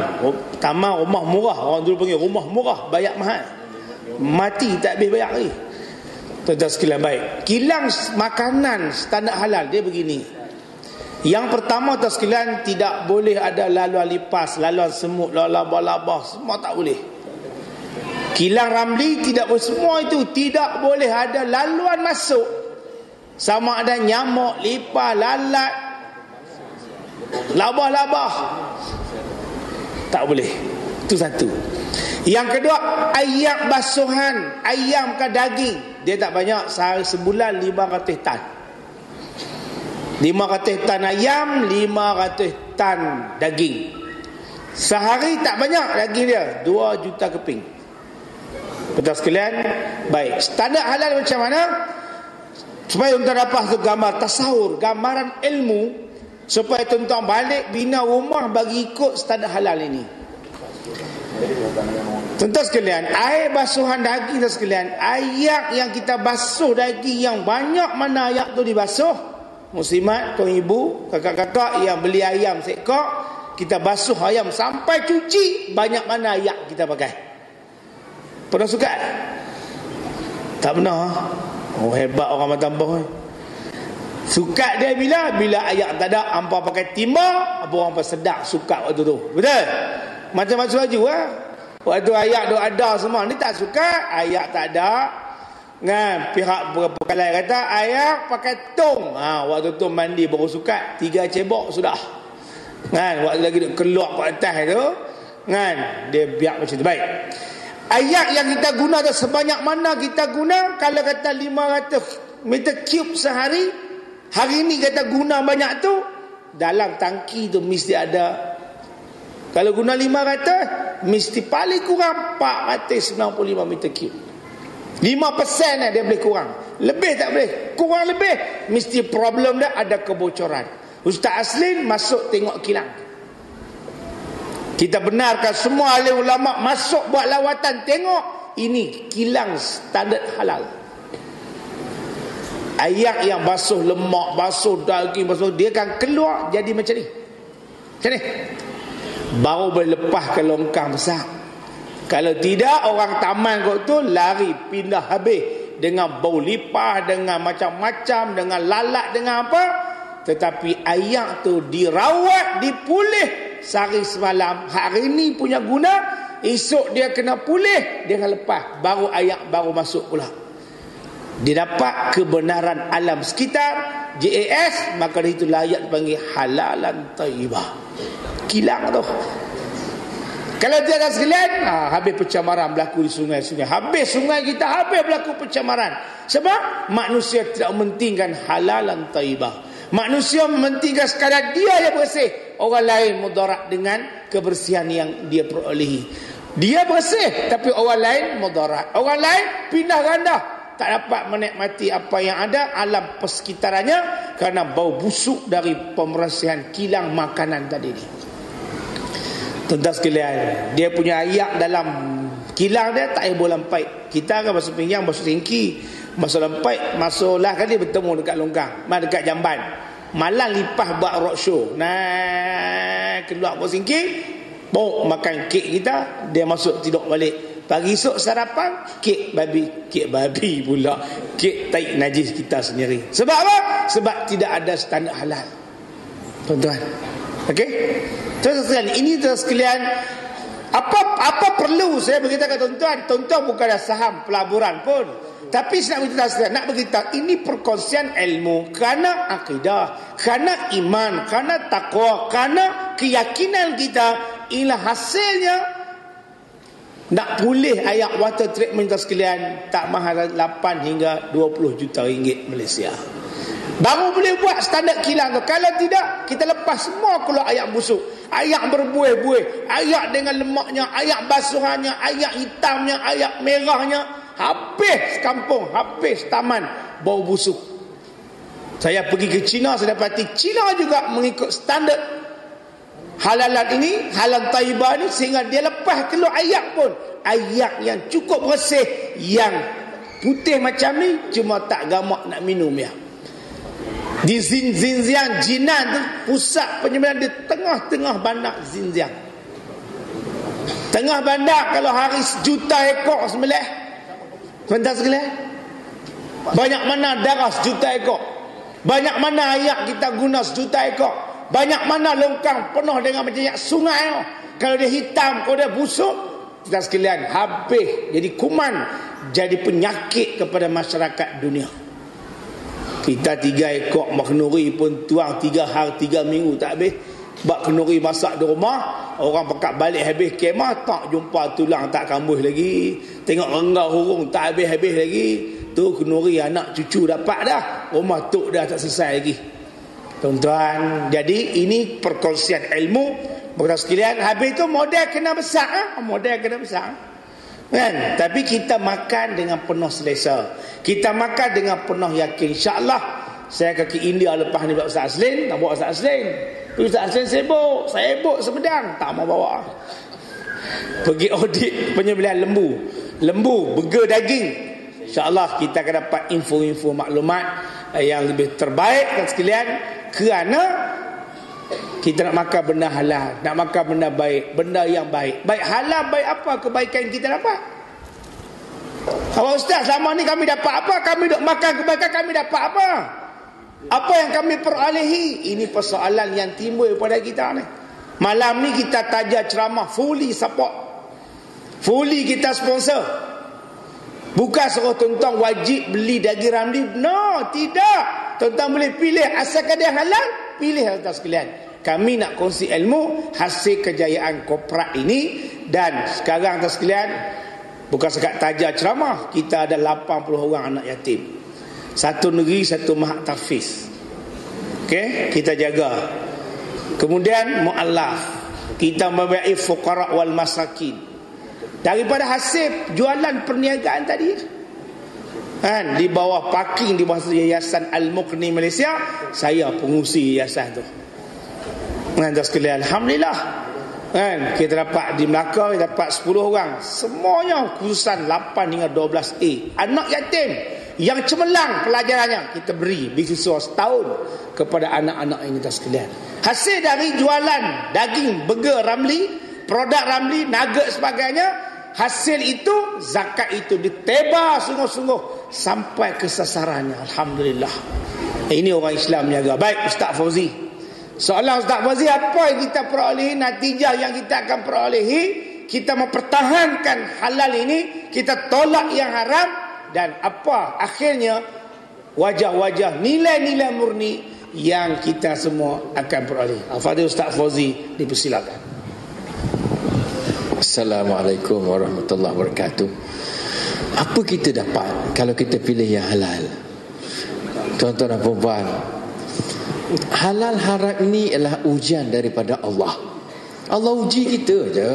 rumah murah, orang dulu panggil rumah murah, bayar mahal. Mati tak habis bayar lagi. Tuan-tuan sekalian, baik. Kilang makanan standard halal dia begini. Yang pertama tuan sekalian, tidak boleh ada laluan lipas, laluan semut, laluan laba-laba, semua tak boleh. Kilang Ramli tidak boleh, semua itu tidak boleh ada laluan masuk. Sama ada nyamuk, lipas, lalat, labah-labah, tak boleh. Itu satu. Yang kedua, ayam basuhan, ayam ke daging, dia tak banyak, sehari sebulan 500 tan. 500 tan ayam, 500 tan daging. Sehari tak banyak daging dia, 2 juta keping. Betul sekalian? Baik, standar halal macam mana? Supaya tuan-tuan dapat tu gambar tasawur, gambaran ilmu, supaya tuan-tuan balik bina rumah bagi ikut standar halal ini. Tuan-tuan sekalian, air basuhan daging tuan sekalian, ayak yang kita basuh daging yang banyak mana ayak tu dibasuh. Muslimat, tuan ibu, kakak-kakak yang beli ayam seekor, kita basuh ayam sampai cuci, banyak mana ayak kita pakai. Pernah suka? Tak pernah. Oh, hebat orang Matambah. Suka dia bila ayak tak ada, hampa pakai timah, apa orang sedap suka waktu tu. Betul? Macam-macam baju lah. Waktu ayak tu ada semua, ni tak suka, ayak tak ada. Kan, pihak pekalai kata ayak pakai tong. Waktu tu mandi baru suka, 3 cebok sudah. Kan, waktu lagi keluar ke atas tu, kan, dia biar macam tu. Baik. Ayak yang kita guna tu sebanyak mana kita guna. Kalau kata 500 meter cube sehari, hari ni kata guna banyak tu, dalam tangki tu mesti ada. Kalau guna 500, mesti paling kurang 495 meter cube. 5% dia boleh kurang. Lebih tak boleh. Kurang lebih, mesti problem dia ada kebocoran. Ustaz Aslin masuk tengok kilang. Kita benarkan semua ahli ulama masuk buat lawatan, tengok ini kilang standard halal. Ayak yang basuh lemak, basuh daging, basuh, dia akan keluar jadi macam ni. Macam ni. Baru boleh lepas ke longkang besar. Kalau tidak, orang taman kot tu lari pindah habis dengan bau lipas, dengan macam-macam, dengan lalat, dengan apa. Tetapi ayak tu dirawat, dipulih sehari semalam. Hari ni punya guna, esok dia kena pulih, dia akan lepas, baru ayak baru masuk pula. Dia dapat kebenaran alam sekitar, JAS, maka itu layak dipanggil halalan thayyibah. Kilang tu. Kalau tiada sekalian, habis pencemaran berlaku di sungai-sungai. Habis sungai kita, habis berlaku pencemaran. Sebab manusia tidak mementingkan halalan thayyibah. Manusia mementingkan sekadar dia yang bersih, orang lain mudarat dengan kebersihan yang dia perolehi. Dia bersih, tapi orang lain mudarat. Orang lain pindah ganda, tak dapat menikmati apa yang ada alam persekitarannya kerana bau busuk dari pembersihan kilang makanan tadi ni. Tuan-tuan sekalian, dia punya ayak dalam kilang dia tak boleh lampai. Kita kan basuh pinggang, basuh tingki, masuk lampai, masuklah kali bertemu dekat longkang, dekat jamban. Malam lipas buat roadshow. Nah, keluar bau singking, bau makan kek kita, dia masuk tidur balik. Pagi esok sarapan kek babi pula, kek tai najis kita sendiri. Sebab apa? Sebab tidak ada standar halal. Tuan-tuan. Okey? Tuan-tuan sekalian, ini tuan sekalian, apa perlu saya beritahu tuan-tuan? Tuan-tuan bukanlah saham pelaburan pun. Tapi saya nak beritahu ini perkongsian ilmu kerana akidah, kerana iman, kerana takwa, kerana keyakinan kita. Inilah hasilnya. Nak pulih ayak water treatment sekalian tak mahal 8 hingga 20 juta ringgit Malaysia. Baru boleh buat standard kilang tu. Kalau tidak, kita lepas semua keluar ayak busuk, ayak berbuih-buih, ayak dengan lemaknya, ayak basuhannya, ayak hitamnya, ayak merahnya. Habis kampung, habis taman, bau busuk. Saya pergi ke China, saya dapati China juga mengikut standard halalan ini, halal thayyibah ini, sehingga dia lepas keluar ayak pun, ayak yang cukup bersih, yang putih macam ni, cuma tak gamak nak minum ya. Di Xinjiang, Jinan tu pusat penyembelihan di tengah-tengah bandar Xinjiang. Tengah bandar, kalau hari 1 juta ekor sembelih. Tuan-tuan sekalian, banyak mana darah 1 juta ekor, banyak mana ayak kita guna 1 juta ekor, banyak mana longkang penuh dengan macam sungai. Kalau dia hitam, kalau dia busuk, kita sekalian, habis jadi kuman, jadi penyakit kepada masyarakat dunia. Kita 3 ekor mak kenuri pun tuang 3 hari 3 minggu tak habis. Bak kenuri masak di rumah, orang pekat balik habis kemah, tak jumpa tulang tak kambuh lagi. Tengok renggau hurung tak habis-habis lagi. Tu kenuri anak cucu dapat dah, rumah tok dah tak selesai lagi. Tuan-tuan, jadi ini perkongsian ilmu. Berkata sekalian, habis tu modal kena besar, modal kena besar. Kan? Tapi kita makan dengan penuh selesa. Kita makan dengan penuh yakin. InsyaAllah saya kaki India lepas ni buat Ustaz Aslin, tak bawa Ustaz Aslin. Ustaz Aslin sibuk, saya sibuk Semedang, tak mau bawa. Pergi audit penyembelihan lembu, burger daging. InsyaAllah kita akan dapat info-info maklumat yang lebih terbaik dan sekalian, kerana kita nak makan benda halal, nak makan benda baik, benda yang baik. Baik halal, baik apa kebaikan kita dapat? Kalau Ustaz, selama ni kami dapat apa? Kami duk makan kebaikan, kami dapat apa? Apa yang kami perolehi? Ini persoalan yang timbul pada kita ni. Malam ni kita taja ceramah fully support, fully kita sponsor. Bukan suruh tuan-tuan wajib beli daging ramli. No, tidak. Tuan-tuan boleh pilih, asalkan dia halal, pilih tuan-tuan sekalian. Kami nak kongsi ilmu hasil kejayaan korporat ini. Dan sekarang tuan sekalian, bukan sekat taja ceramah, kita ada 80 orang anak yatim. Satu negeri, satu mahad tahfiz. Okey, kita jaga. Kemudian mu'allaf, kita membiayai fuqara wal masakin. Daripada hasil jualan perniagaan tadi, kan, di bawah parking di bawah Yayasan Al-Muqni Malaysia, saya pengurusi yayasan tu. Kan, sekalian, alhamdulillah. Kan, kita dapat di Melaka dapat 10 orang, semuanya khususan 8 hingga 12A, anak yatim yang cemerlang pelajarannya, kita beri beasiswa setahun kepada anak-anak ini sekalian. Hasil dari jualan daging, burger ramli, produk ramli, nugget sebagainya, hasil itu, zakat itu ditebah sungguh-sungguh sampai ke sasarannya. Alhamdulillah. Ini orang Islam jaga. Baik Ustaz Fauzi, soalan Ustaz Fauzi, apa yang kita perolehi, natijah yang kita akan perolehi? Kita mempertahankan halal ini, kita tolak yang haram, dan apa akhirnya wajah-wajah nilai-nilai murni yang kita semua akan peroleh. Al-Fadhil Ustaz Fauzi, dipersilakan. Assalamualaikum warahmatullahi wabarakatuh. Apa kita dapat kalau kita pilih yang halal? Tuan-tuan dan puan-puan, halal haram ini adalah ujian daripada Allah. Allah uji kita je.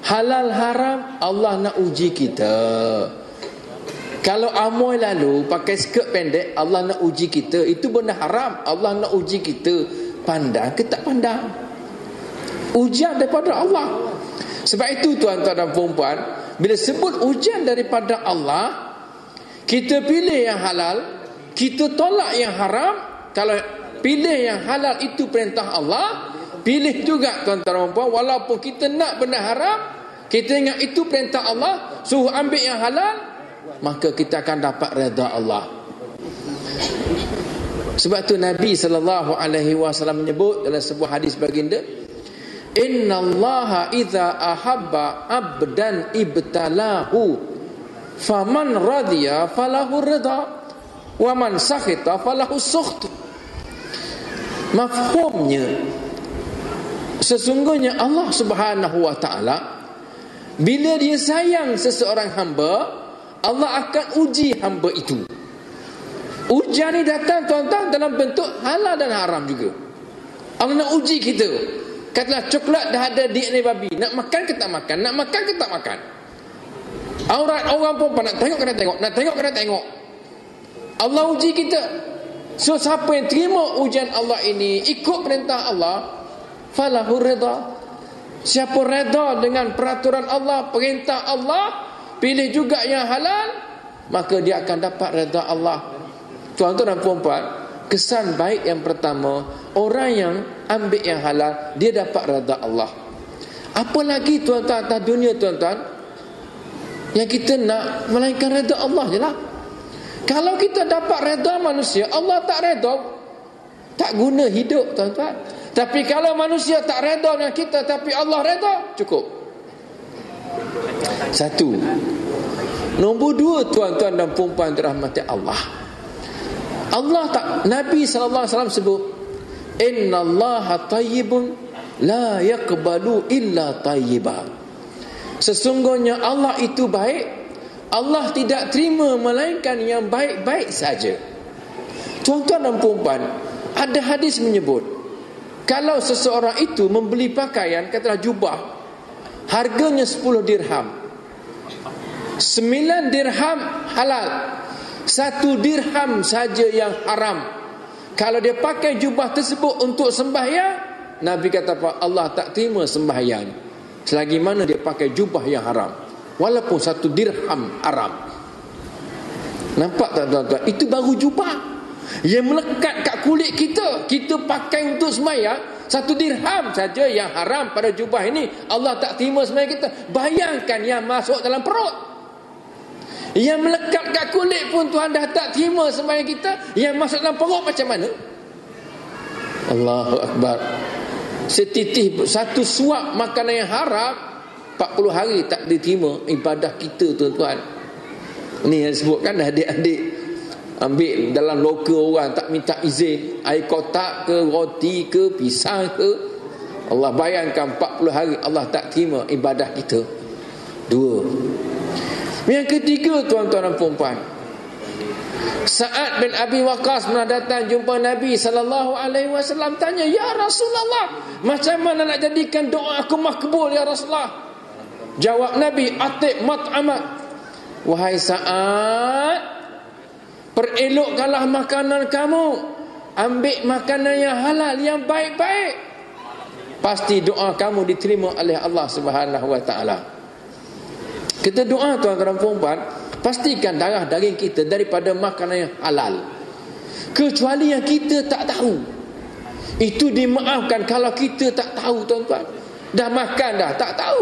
Halal haram, Allah nak uji kita. Kalau amoy lalu pakai skirt pendek, Allah nak uji kita. Itu benda haram, Allah nak uji kita. Pandang ke tak pandang? Ujian daripada Allah. Sebab itu tuan-tuan dan puan-puan, bila sebut ujian daripada Allah, kita pilih yang halal, kita tolak yang haram. Kalau pilih yang halal itu perintah Allah, pilih juga tuan-tuan dan puan-puan, walaupun kita nak benda haram, kita ingat itu perintah Allah, suruh ambil yang halal, maka kita akan dapat redha Allah. Sebab tu Nabi SAW menyebut dalam sebuah hadis baginda, Inna Allaha idza ahabba abdan ibtalahu, faman radiya falahu ridha, wa man sakhita falahu sukht. Mafhumnya, sesungguhnya Allah Subhanahu wa taala, bila dia sayang seseorang hamba, Allah akan uji hamba itu. Ujian ni datang tuan-tuan dalam bentuk halal dan haram juga. Allah nak uji kita. Katalah coklat dah ada DNA babi, nak makan ke tak makan, nak makan ke tak makan. Aurat orang pun nak tengok kena tengok, nak tengok kena tengok. Allah uji kita. So siapa yang terima ujian Allah ini, ikut perintah Allah, falahu ridha. Siapa redha dengan peraturan Allah, perintah Allah, pilih juga yang halal, maka dia akan dapat redha Allah. Tuan-tuan dan puan-puan, kesan baik yang pertama, orang yang ambil yang halal, dia dapat redha Allah. Apa lagi tuan-tuan atas dunia tuan-tuan yang kita nak melainkan redha Allah je lah. Kalau kita dapat redha manusia, Allah tak redha, tak guna hidup tuan-tuan. Tapi kalau manusia tak redha dengan kita tapi Allah redha, cukup. Satu. Nombor dua, tuan-tuan dan puan-puan dirahmati Allah, Nabi SAW sebut, innallaha tayyibun la yaqbalu illa tayyiba. Sesungguhnya Allah itu baik, Allah tidak terima melainkan yang baik-baik saja. Tuan-tuan dan puan-puan, ada hadis menyebut, kalau seseorang itu membeli pakaian, katalah jubah, harganya 10 dirham, 9 dirham halal, 1 dirham saja yang haram. Kalau dia pakai jubah tersebut untuk sembahyang, Nabi kata Allah tak terima sembahyang selagi mana dia pakai jubah yang haram, walaupun 1 dirham haram. Nampak tak tuan-tuan? Itu baru jubah yang melekat kat kulit kita, kita pakai untuk sembahyang, 1 dirham saja yang haram pada jubah ini, Allah tak terima sembahyang kita. Bayangkan yang masuk dalam perut, yang melekat kat kulit pun Tuhan dah tak terima sembahyang kita, yang masuk dalam perut macam mana? Allahu Akbar. Setitih, 1 suap makanan yang haram, 40 hari tak diterima ibadah kita, tuan-tuan. Ni yang sebutkan adik-adik ambil dalam loka orang, tak minta izin, air kotak ke, roti ke, pisang ke, Allah bayangkan 40 hari Allah tak terima ibadah kita. 2. Yang ketiga, tuan-tuan dan puan-puan, Sa'ad bin Abi Waqqas pernah datang jumpa Nabi SAW, tanya, ya Rasulullah, macam mana nak jadikan doa aku makbul ya Rasulullah? Jawab Nabi, atib mat'amak, wahai Sa'ad, perelokkanlah makanan kamu, ambil makanan yang halal, yang baik-baik, pasti doa kamu diterima oleh Allah Subhanahu wa taala. Kita doa, tuan-tuan dan puan-puan, pastikan darah daging kita daripada makanan yang halal, kecuali yang kita tak tahu. Itu dimaafkan kalau kita tak tahu, tuan-tuan. Dah makan dah, tak tahu.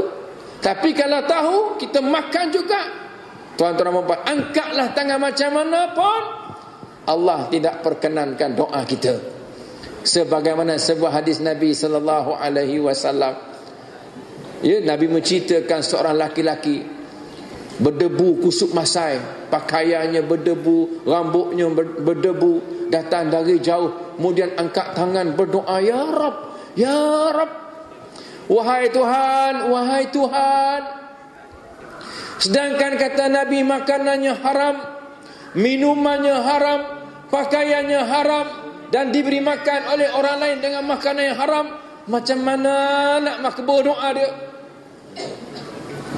Tapi kalau tahu, kita makan juga. Tuan-tuan dan puan-puan, angkatlah tangan macam mana pun, Allah tidak perkenankan doa kita. Sebagaimana sebuah hadis Nabi SAW, ya, Nabi menceritakan seorang laki-laki berdebu kusuk masai, pakaiannya berdebu, rambutnya berdebu, datang dari jauh, kemudian angkat tangan berdoa, ya Rab, ya Rab, wahai Tuhan, wahai Tuhan. Sedangkan kata Nabi, makanannya haram, minumannya haram, pakaiannya haram, dan diberi makan oleh orang lain dengan makanan yang haram, macam mana nak makbul doa dia?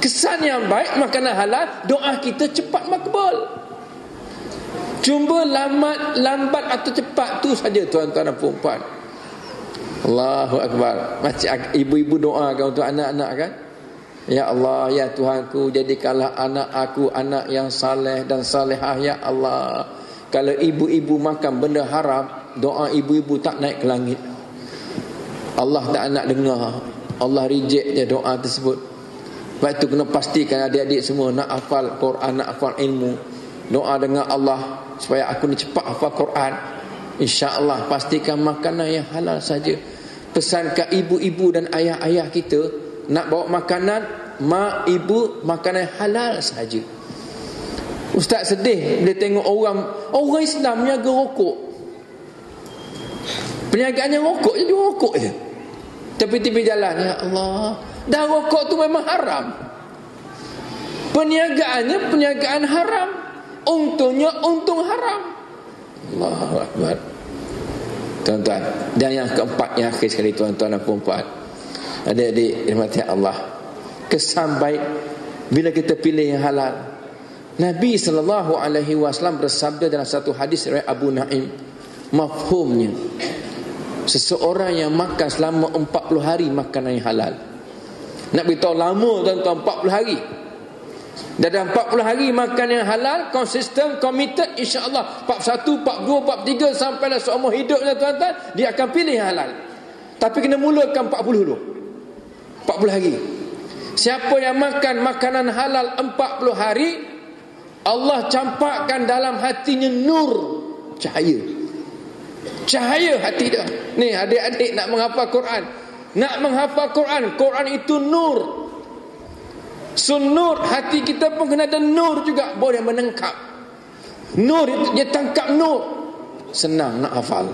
Kesan yang baik, makanan halal, doa kita cepat makbul. Cuma lambat atau cepat tu saja, tuan-tuan dan puan-puan. Allahu Akbar. Macam ibu-ibu doakan untuk anak-anak kan, ya Allah, ya Tuhanku, jadikanlah anak aku anak yang saleh dan salehah ya Allah. Kalau ibu-ibu makan benda haram, doa ibu-ibu tak naik ke langit, Allah tak nak dengar, Allah reject je doa tersebut. Sebab itu kena pastikan adik-adik semua nak hafal Quran, nak hafal ilmu, doa dengan Allah supaya aku ni cepat hafal Quran. InsyaAllah pastikan makanan yang halal saja. Pesan ke ibu-ibu dan ayah-ayah kita, nak bawa makanan, mak ibu, makanan halal saja. Ustaz sedih bila tengok orang Islam niaga rokok, perniagaannya rokok je, rokok je, tepi-tepi jalan. Ya Allah, dah rokok tu memang haram, perniagaannya perniagaan haram, untungnya untung haram. Allahu Akbar. Tuan-tuan, dan yang keempat, yang akhir sekali, tuan-tuan dan puan-puan, adik-adik dirahmati Allah, kesan baik bila kita pilih yang halal. Nabi SAW bersabda dalam satu hadis riwayat Abu Naim, mafhumnya, seseorang yang makan selama 40 hari makanan yang halal. Nak beritahu lama, tuan-tuan, 40 hari. Dan dalam 40 hari makan yang halal, konsisten, committed, insya-Allah 41, 42, 43 sampailah seumur hidupnya, tuan-tuan, dia akan pilih yang halal. Tapi kena mulakan 40 dulu, 40 hari. Siapa yang makan makanan halal 40 hari, Allah campakkan dalam hatinya nur, cahaya hati dia. Ni adik-adik nak menghafal Quran, nak menghafal Quran, Quran itu nur. Nur, hati kita pun kena ada nur juga, boleh menangkap. Nur itu dia tangkap nur. Senang nak hafal.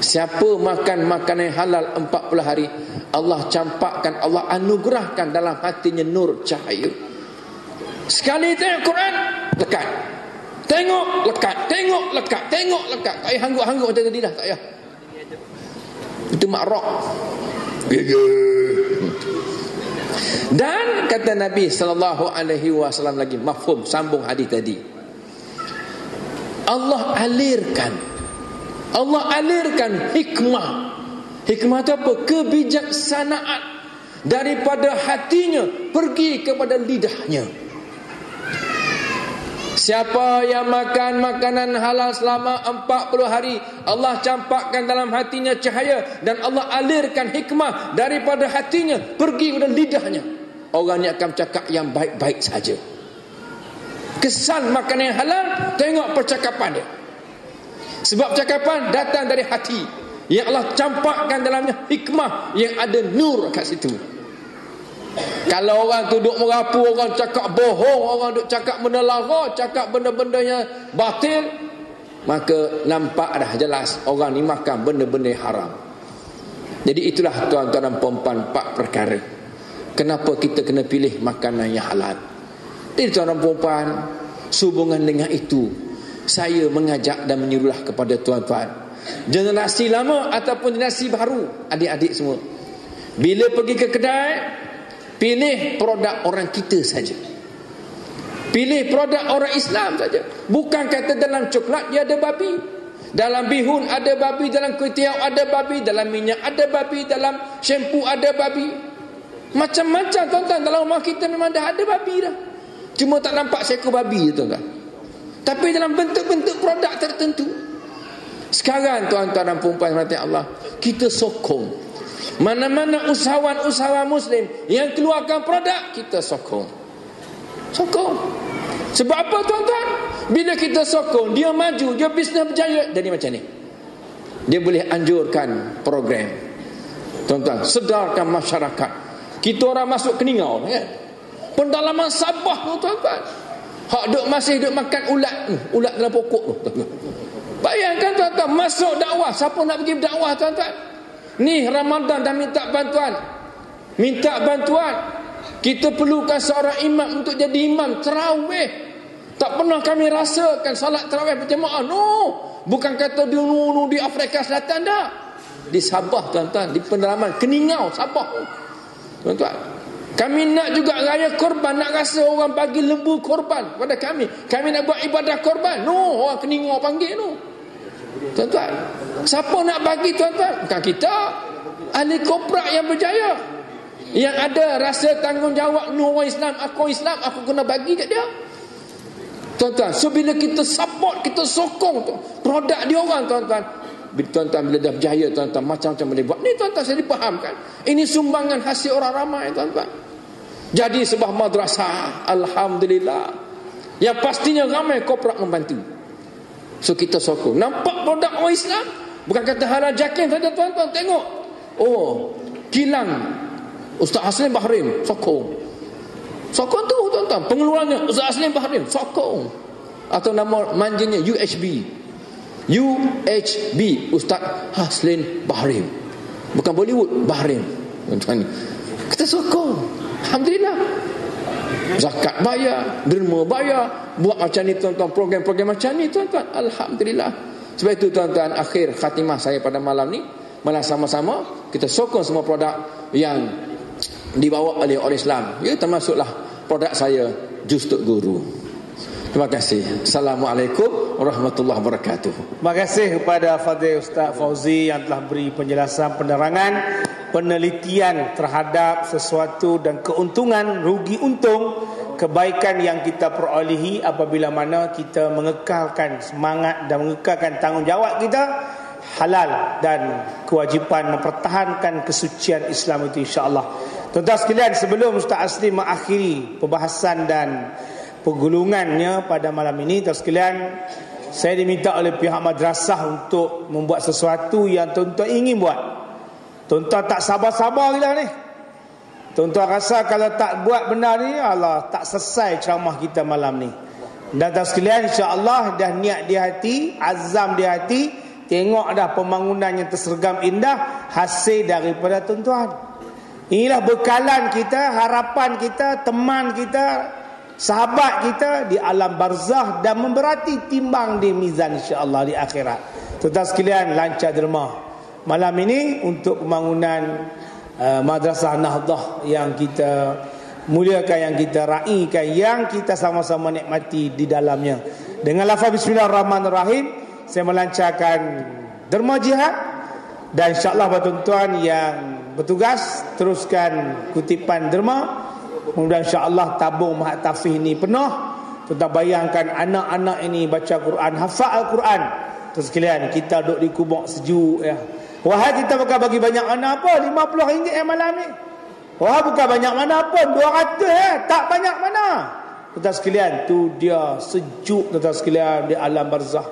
Siapa makan makanan yang halal 40 hari, Allah campakkan, Allah anugerahkan dalam hatinya nur cahaya. Sekali tengok Quran, lekat. Tengok, lekat. Tengok, lekat. Tengok, lekat. Tak payah hangguk-hangguk macam tadi dah, tak payah. Itu makrok. Dan kata Nabi SAW lagi, mafhum, sambung hadis tadi, Allah alirkan hikmah. Hikmah itu apa? Kebijaksanaan daripada hatinya pergi kepada lidahnya. Siapa yang makan makanan halal selama 40 hari, Allah campakkan dalam hatinya cahaya, dan Allah alirkan hikmah daripada hatinya pergi kepada lidahnya. Orang ni akan cakap yang baik-baik saja. Kesan makanan yang halal, tengok percakapan dia. Sebab percakapan datang dari hati yang Allah campakkan dalamnya hikmah, yang ada nur kat situ. Kalau orang tu duk merapu, orang cakap bohong, orang duk cakap benda lara, cakap benda-benda yang batil, maka nampak dah jelas orang ni makan benda-benda yang haram. Jadi itulah tuan-tuan dan puan-puan, 4 perkara kenapa kita kena pilih makanan yang halal. Jadi tuan-tuan dan puan-puan, sehubungan dengan itu, saya mengajak dan menyuruhlah kepada tuan-tuan, generasi lama ataupun generasi baru, adik-adik semua, bila pergi ke kedai, pilih produk orang kita saja. Pilih produk orang Islam saja. Bukan kata dalam coklat dia ada babi, dalam bihun ada babi, dalam kuih-tiaw ada babi, dalam minyak ada babi, dalam shampoo ada babi. Macam-macam tuan-tuan. Dalam rumah kita memang dah ada babi dah, cuma tak nampak seekor babi tuan-tuan. Tapi dalam bentuk-bentuk produk tertentu. Sekarang tuan-tuan dan puan-puan Allah, kita sokong mana-mana usahawan-usahawan Muslim yang keluarkan produk, kita sokong. Sebab apa tuan-tuan? Bila kita sokong, dia maju, dia bisnes berjaya. Jadi macam ni, dia boleh anjurkan program. Tuan-tuan, sedarkan masyarakat. Kita orang masuk Keningau kan, pendalaman Sabah tu tuan-tuan, hak masih duk makan ulat dalam pokok tu. Bayangkan tuan-tuan, masuk dakwah. Siapa nak pergi berdakwah tuan-tuan? Ni Ramadan dah minta bantuan. Kita perlukan seorang imam untuk jadi imam tarawih. Tak pernah kami rasakan salat tarawih berjemaah. No, bukan kata di Afrika Selatan dah. Di Sabah tuan-tuan, di pendalaman Keningau Sabah tuan-tuan. Kami nak juga raya korban, nak rasa orang bagi lembu korban pada kami. Kami nak buat ibadah korban. No, orang Keningau panggil no. Tuan-tuan, siapa nak bagi tuan-tuan? Bukan kita, ahli koprak yang berjaya, yang ada rasa tanggungjawab. No, orang Islam, aku kena bagi kat dia. Tuan-tuan, so bila kita support, kita sokong produk dia orang tuan-tuan, tuan-tuan bila dah berjaya tuan-tuan, macam-macam boleh buat. Ni tuan-tuan saya dipahamkan, ini sumbangan hasil orang ramai tuan-tuan. Jadi sebuah madrasah, alhamdulillah, yang pastinya ramai koprak membantu. So kita sokong. Nampak produk orang Islam, bukan kata halal jakin saja tuan-tuan. Tengok, oh, kilang Ustaz Haslim Bahrim, sokong tu tuan-tuan. Pengeluarannya Ustaz Haslim Bahrim, sokong. Atau nama manjinya UHB, Ustaz Haslim Bahrim, bukan Bollywood, Bahrim tuan-tuan. Kita sokong, alhamdulillah. Zakat bayar, derma bayar, buat macam ni tuan-tuan, program-program macam ni tuan-tuan, alhamdulillah. Sebab itu tuan-tuan, akhir khatimah saya pada malam ni, malah sama-sama kita sokong semua produk yang dibawa oleh orang Islam. Ya, termasuklah produk saya, Jus Tok Guru. Terima kasih. Assalamualaikum warahmatullahi wabarakatuh. Terima kasih kepada Fadil Ustaz Fauzi yang telah beri penjelasan, penerangan, penelitian terhadap sesuatu dan keuntungan, rugi untung, kebaikan yang kita perolehi apabila mana kita mengekalkan semangat dan mengekalkan tanggungjawab kita halal dan kewajipan mempertahankan kesucian Islam itu, insya-Allah. Tuan-tuan sekalian, sebelum Ustaz Asli mengakhiri perbahasan dan pergulungannya pada malam ini, tuan sekalian, saya diminta oleh pihak madrasah untuk membuat sesuatu yang tuan-tuan ingin buat. Tuan-tuan tak sabar-sabar lah ni. Tuan-tuan rasa kalau tak buat benda ni, Allah tak selesai ceramah kita malam ni. Dan tuan sekalian, insya-Allah dah niat di hati, azam di hati, tengok dah pembangunan yang tersergam indah hasil daripada tuan-tuan. Inilah bekalan kita, harapan kita, teman kita, sahabat kita di alam barzah dan memberati timbang di mizan insya-Allah di akhirat. Tuan-tuan sekalian, lancar derma. Malam ini untuk pembangunan Madrasah Nahdah yang kita muliakan, yang kita raikan, yang kita sama-sama nikmati di dalamnya. Dengan lafaz bismillahirrahmanirrahim, saya melancarkan derma jihad. Dan insya-Allah tuan-tuan yang bertugas teruskan kutipan derma. Kemudian insya-Allah tabung Mahat Tahfiz ini penuh. Tuan-tuan bayangkan anak-anak ini baca Quran, hafal Al-Quran. Terus sekalian, kita duduk di kubur sejuk ya. Wahai kita bukan bagi banyak mana apa, RM50 malam ni. Wah, bukan banyak mana pun, 200 tak banyak mana. Tuan-tuan sekalian, tu dia sejuk tuan-tuan sekalian di alam barzah.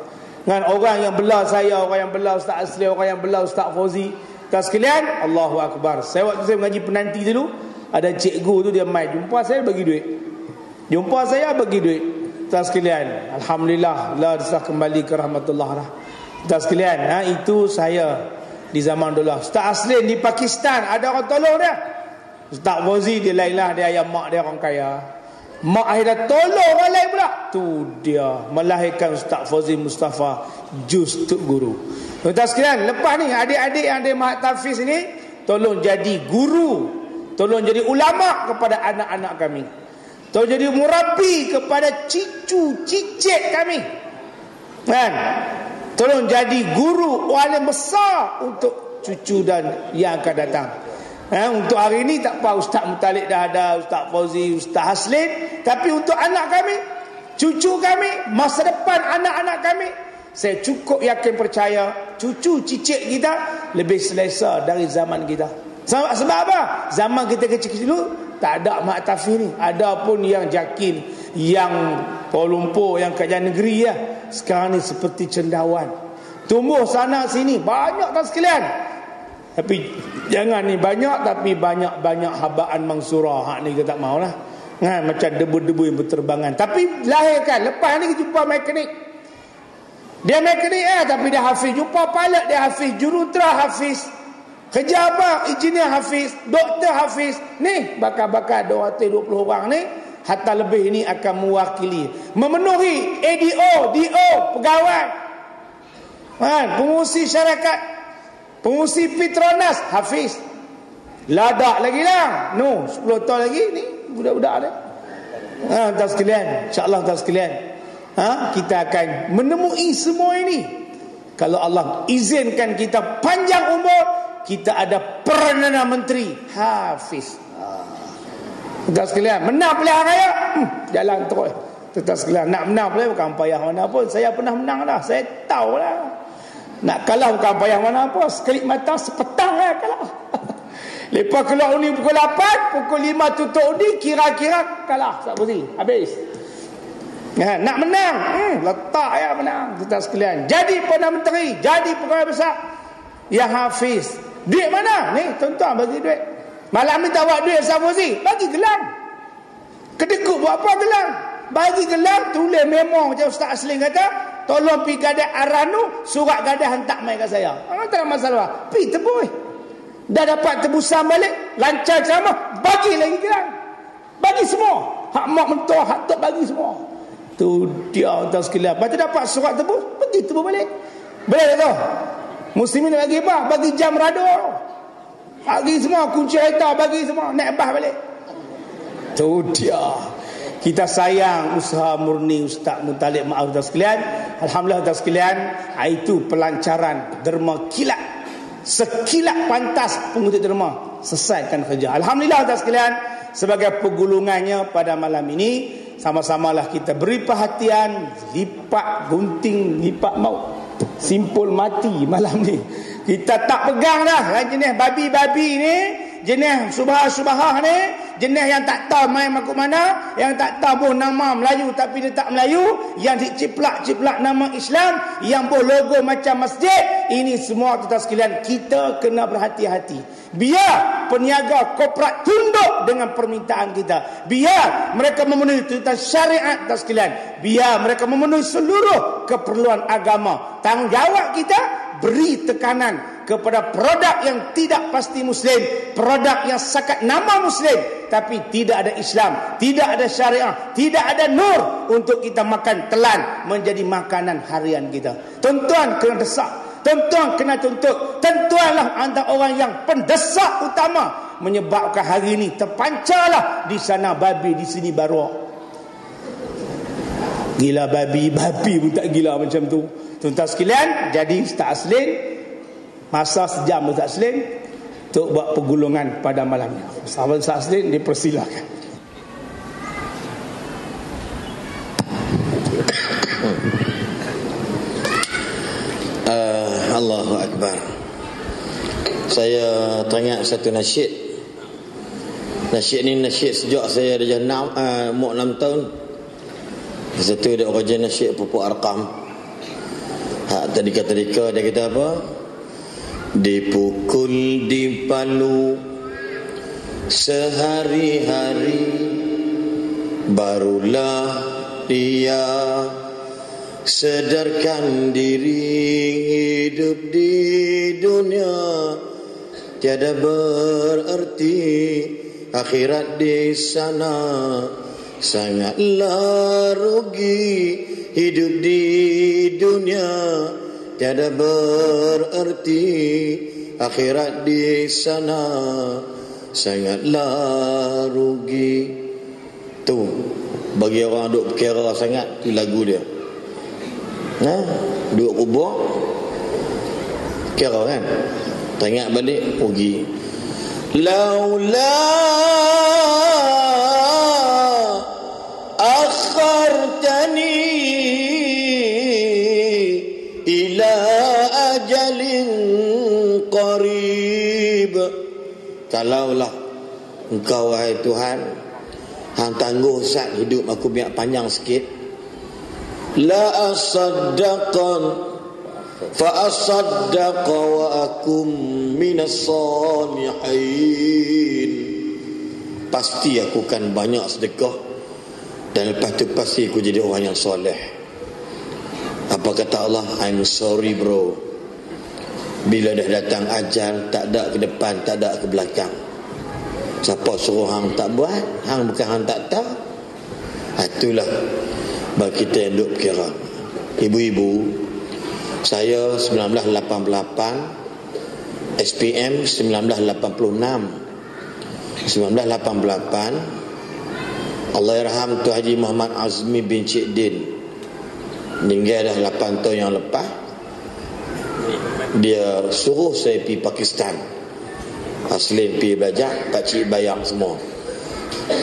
Dengan orang yang belah saya, orang yang belah Ustaz Asli, orang yang belah Ustaz Fauzi. Tuan sekalian, Allahu Akbar. Saya waktu saya mengaji penanti dulu, ada cikgu tu dia mai jumpa saya bagi duit. Jumpa saya bagi duit. Tuan sekalian, alhamdulillah la disah kembali ke rahmatullah lah. Tuan sekalian, itu saya di zaman dulu. Ustaz Asli di Pakistan ada orang tolong dia. Ustaz Fauzi dia lain lah, dia ayah mak dia orang kaya. Mak akhirnya tolong orang lain pula. Tu dia melahirkan Ustaz Fauzi Mustafa Juz Tuk Guru. Tuan-tuan sekalian, lepas ni adik-adik yang ada Mahat Tahfiz ni tolong jadi guru, tolong jadi ulama kepada anak-anak kami. Tolong jadi murabi kepada cicu cicit kami. Kan? Tolong jadi guru alim besar untuk cucu dan yang akan datang. Untuk hari ini tak apa, Ustaz Mutalik dah ada, Ustaz Fauzi, Ustaz Haslin. Tapi untuk anak kami, cucu kami, masa depan anak-anak kami, saya cukup yakin percaya cucu cicit kita lebih selesa dari zaman kita. Sebab apa? Zaman kita kecil-kecil dulu tak ada Mahat Tahfiz ni. Ada pun yang Jakin, yang Kuala Lumpur, yang kerajaan negeri ya. Sekarang ni seperti cendawan, tumbuh sana sini banyak tak sekalian. Tapi jangan ni banyak, tapi banyak-banyak habaan mangsurah. Hak ni kita tak maulah. Macam debu-debu yang berterbangan. Tapi lahirkan, lepas ni jumpa mekanik. Dia mekanik tapi dia hafiz. Jumpa pilot dia hafiz, jurutera hafiz. Kerja apa? Engineer hafiz, doktor hafiz. Ni bakal-bakal 220 orang ni, hatta lebih ni akan mewakili, memenuhi ADO, DO, pegawai, pengurusi syarikat, pengurusi Petronas hafiz. Ladak lagi lah. 10 tahun lagi ni budak-budak dia. Tuan sekalian, insya-Allah tuan sekalian, kita akan menemui semua ini. Kalau Allah izinkan kita panjang umur, kita ada Perdana Menteri hafiz. Tuan sekalian, menang pilihan raya, jalan terus. Tuan sekalian, nak menang pilihan bukan payah mana pun. Saya pernah menang dah, saya tahu lah. Nak kalah bukan payah mana pun. Sekelip mata sepetang lah kalah. Lepas keluar undi pukul 8, pukul 5 tutup undi, kira-kira kalah. Habis. Nak menang, letak ya menang. Tuan sekalian, jadi Perdana Menteri, jadi pegawai besar yang hafiz. Duit mana? Ni tuan-tuan bagi duit. Malam ni tak buat duit Safuzi, bagi gelang. Kedekut buat apa gelang? Bagi gelang, tulis memo macam Ustaz Asling kata, tolong pergi gadai Aranu, surat gadai hantar mai kat saya. Tak ada masalah. Pergi tebus. Dah dapat tebusan balik, lancar ceramah, bagi lagi gelang. Bagi semua. Hak mak mentua, hak tok bagi semua. Tu dia tuan sekalian. Lepas tu dapat surat tebus, pergi tebus balik. Boleh tak? Muslimin bagi apa? Bagi jam radio. Bagi semua, kunci kereta bagi semua, naik bas balik. Tu dia. Kita sayang usaha murni Ustaz Mutalik. Maaf tuan sekalian. Alhamdulillah tuan sekalian, itu pelancaran derma kilat. Sekilat pantas pengutip derma selesaikan kerja. Alhamdulillah tuan sekalian, sebagai pergulungannya pada malam ini, sama-samalah kita beri perhatian, lipat gunting, lipat maut, simpul mati malam ni. Kita tak pegang dah jenis babi-babi ni, jenis subah-subahah ni, Jenis yang tak tahu main makuk mana, yang tak tahu nama Melayu tapi dia tak Melayu, yang diciplak-ciplak nama Islam, yang logo macam masjid. Ini semua tuan sekalian, kita kena berhati-hati. Biar peniaga korporat tunduk dengan permintaan kita. Biar mereka memenuhi tuntutan syariat tuan sekalian. Biar mereka memenuhi seluruh keperluan agama. Tanggungjawab kita beri tekanan kepada produk yang tidak pasti Muslim, produk yang sakat nama Muslim tapi tidak ada Islam, tidak ada syariah, tidak ada nur untuk kita makan telan menjadi makanan harian kita. Tuan-tuan kena desak, tuan-tuan kena tuntut. Tuan-tuanlah antara orang yang pendesak utama menyebabkan hari ini terpancarlah di sana babi, di sini baruak. Gila babi pun tak gila macam tu. Tuan-tuan sekalian, jadi Ustaz Aslin masa sejam Ustaz Aslin untuk buat pergulungan pada malamnya. Sahabat Ustaz Aslin dipersilakan. Allahu Akbar. Saya teringat satu nasyid. Nasyid ni nasyid sejak saya dah 6 tahun. Satu dia orang nasyid Pupuk Arkam. Tadi kata dia kata apa? Dipukul dipalu sehari-hari, barulah dia sedarkan diri. Hidup di dunia tiada berarti, akhirat di sana sangatlah rugi. Hidup di dunia tiada berarti, akhirat di sana sangatlah rugi. Tu bagi orang duk kira sangat, tu lagu dia. Duduk kubur kira kan, teringat balik rugi. Laula akhartani ila ajalin qarib. Kalaulah engkau wahai Tuhan hang tangguh sat hidup aku biar panjang sikit, la asaddaqan fa asaddaqa wa akum minas salihin. Pasti aku akan banyak sedekah dan lepas tu pasti aku jadi orang yang soleh. Apa kata Allah? I'm sorry bro, bila dah datang ajal, tak ada ke depan, tak ada ke belakang. Siapa suruh hang tak buat? Hang bukan hang tak tahu. Itulah bagi kita yang duk kira. Ibu-ibu, saya 1988, SPM 1986. 1988 Allahyarham Tu Haji Muhammad Azmi bin Cik Din meninggal dah 8 tahun yang lepas. Dia suruh saya pergi Pakistan. Aslin pergi belajar, pakcik bayar semua.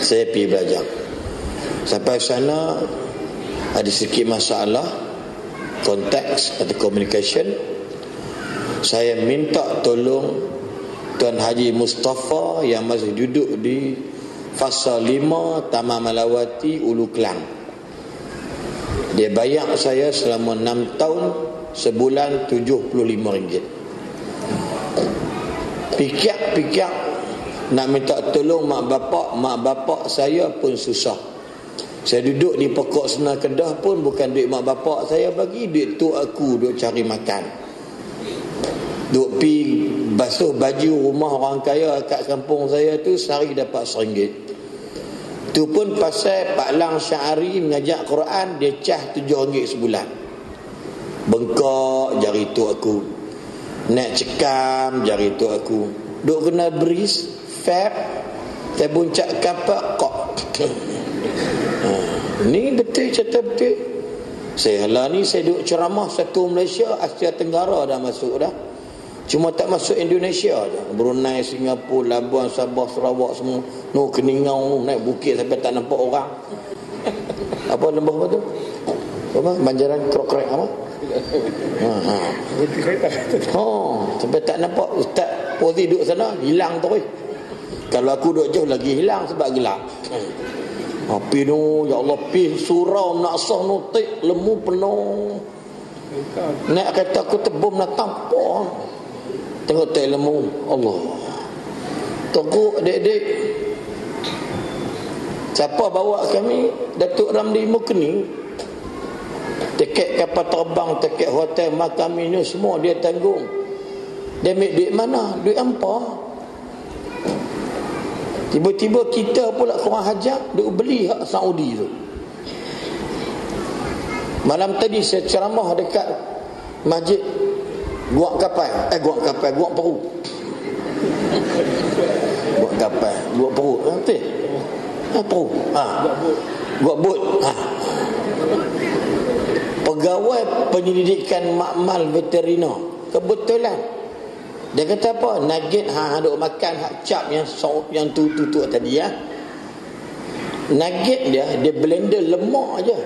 Saya pergi belajar. Sampai sana ada sikit masalah konteks atau communication. Saya minta tolong Tuan Haji Mustafa yang masih duduk di Fasa 5 Taman Malawati, Ulu Kelang. Dia bayar saya selama 6 tahun, sebulan RM75. Pikir-pikir nak minta tolong mak bapak saya pun susah. Saya duduk di pokok Senar Kedah pun bukan duit mak bapak saya bagi, duit tu aku duk cari makan. Duk pi basuh baju rumah orang kaya kat kampung saya tu sehari dapat RM1. Tu pun pasal Pak Lang Syahari mengajak Quran, dia cah RM7 sebulan. Bengkok jari tu aku, nak cekam jari tu aku, duk kena beris fab, saya buncak kapak kok. Ni betul, cerita betul. Saya lah ni saya duk ceramah satu Malaysia, Asia Tenggara dah masuk dah. Cuma tak masuk Indonesia je. Brunei, Singapura, Labuan, Sabah, Sarawak semua. No Keningau, naik bukit sampai tak nampak orang. Apa lembah apa tu? Apa? Banjaran krok-krek apa? Kereta. Sampai tak nampak Ustaz Pozi duduk sana, hilang terus. Kalau aku duduk jauh lagi hilang sebab gelap. Api tu, ya Allah, pi surau nak sah nutik lemu penuh. Nak kata aku tebum nak tampar. Tengok tak lemu. Allah. Tengok adik-adik. Siapa bawa kami? Datuk Ramli Mukni. Tiket kapal terbang, tiket hotel, makam ini semua dia tanggung. Dia ambil duit mana? Duit apa? Tiba-tiba kita pula kurang hajat duk beli hak Saudi tu. Malam tadi saya ceramah dekat masjid Guak Peru. Guak kapal, Guak Peru. Nanti. Peru. Guak Bot. Pegawai penyelidikan makmal veteriner. Kebetulan dia kata apa? Nugget duk makan hak cap yang tu tadi ya. Nugget dia blender lemak aja.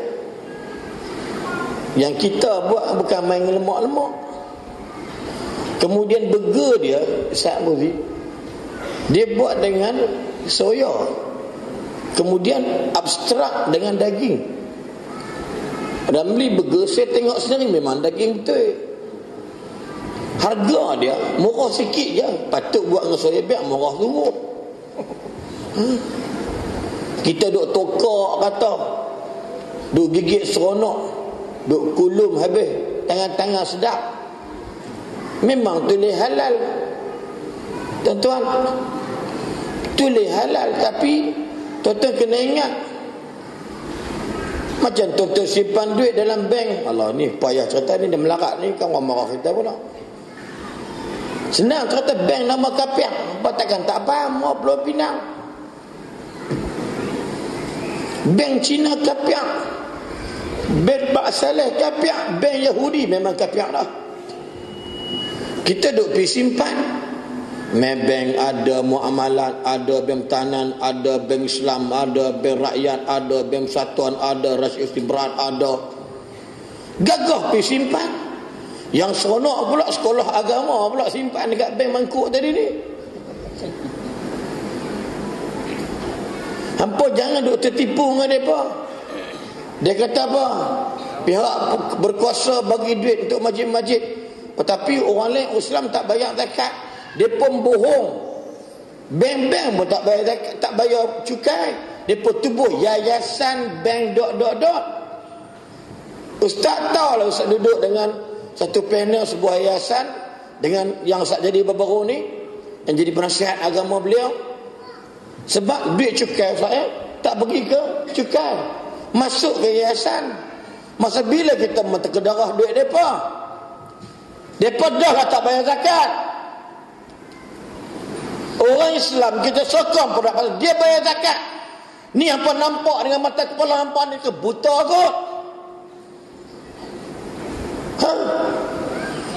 Yang kita buat bukan main lemak-lemak. Kemudian burger dia, Ustaz Muzi, dia buat dengan soya. Kemudian abstrak dengan daging. Ramli burger saya tengok sendiri memang daging betul. Harga dia murah sikit je. Patut buat dengan soya biak murah sungguh. Kita duk tokak kata, duk gigit seronok, duk kulum habis, tangan-tangan sedap. Memang tulis halal, tuan-tuan, tulis halal. Tapi tuan-tuan kena ingat, macam tuan-tuan simpan duit dalam bank. Allah ni payah cerita ni, dia melarat ni kan orang marah kita pula. Senang kata bank nama Kapiang. Takkan tak faham mau Pulau Pinang. Bank Cina Kapiang, Bank Bak Saleh Kapiang, Bank Yahudi memang Kapiang dah. Kita duk pergi simpan. Bank ada muamalat, ada bank tanan, ada bank Islam, ada bank rakyat, ada bank persatuan, ada Rasiat Istibrat, ada. Gagah pergi simpan. Yang seronok pula sekolah agama pula simpan dekat bank mangkuk tadi ni. Hampa jangan duk tertipu dengan mereka. Dia kata apa? Pihak berkuasa bagi duit untuk masjid-masjid. Tetapi orang lain Islam tak bayar zakat. Dia pun bohong. Bank-bank pun tak bayar zakat, tak bayar cukai. Dia pun tubuh yayasan bank ... Ustaz tahu lah Ustaz duduk dengan satu panel sebuah yayasan dengan yang Ustaz jadi baru-baru ni, yang jadi penasihat agama beliau. Sebab duit cukai Ustaz tak pergi ke cukai, masuk ke yayasan. Masa bila kita menterkedarah duit mereka, mereka dah lah tak bayar zakat. Orang Islam kita sokong pada dia bayar zakat. Ni hampa nampak dengan mata kepala hampa ni ke buta kot.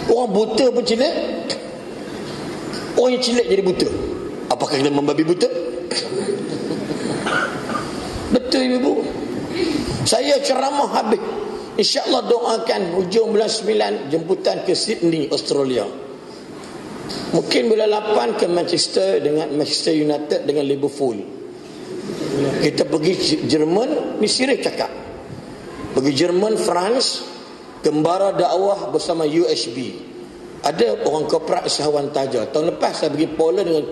Orang buta pun cilik. Orang yang cilik jadi buta. Apakah kita membabi buta? Betul ibu. Saya ceramah habis. InsyaAllah doakan hujung bulan 9 jemputan ke Sydney, Australia. Mungkin bulan 8 ke Manchester dengan Manchester United dengan Liverpool. Kita pergi Jerman, ni Sirih cakap. Pergi Jerman, France, gembara dakwah bersama USB. Ada orang korporat Sahawan Taja. Tahun lepas saya pergi Poland dengan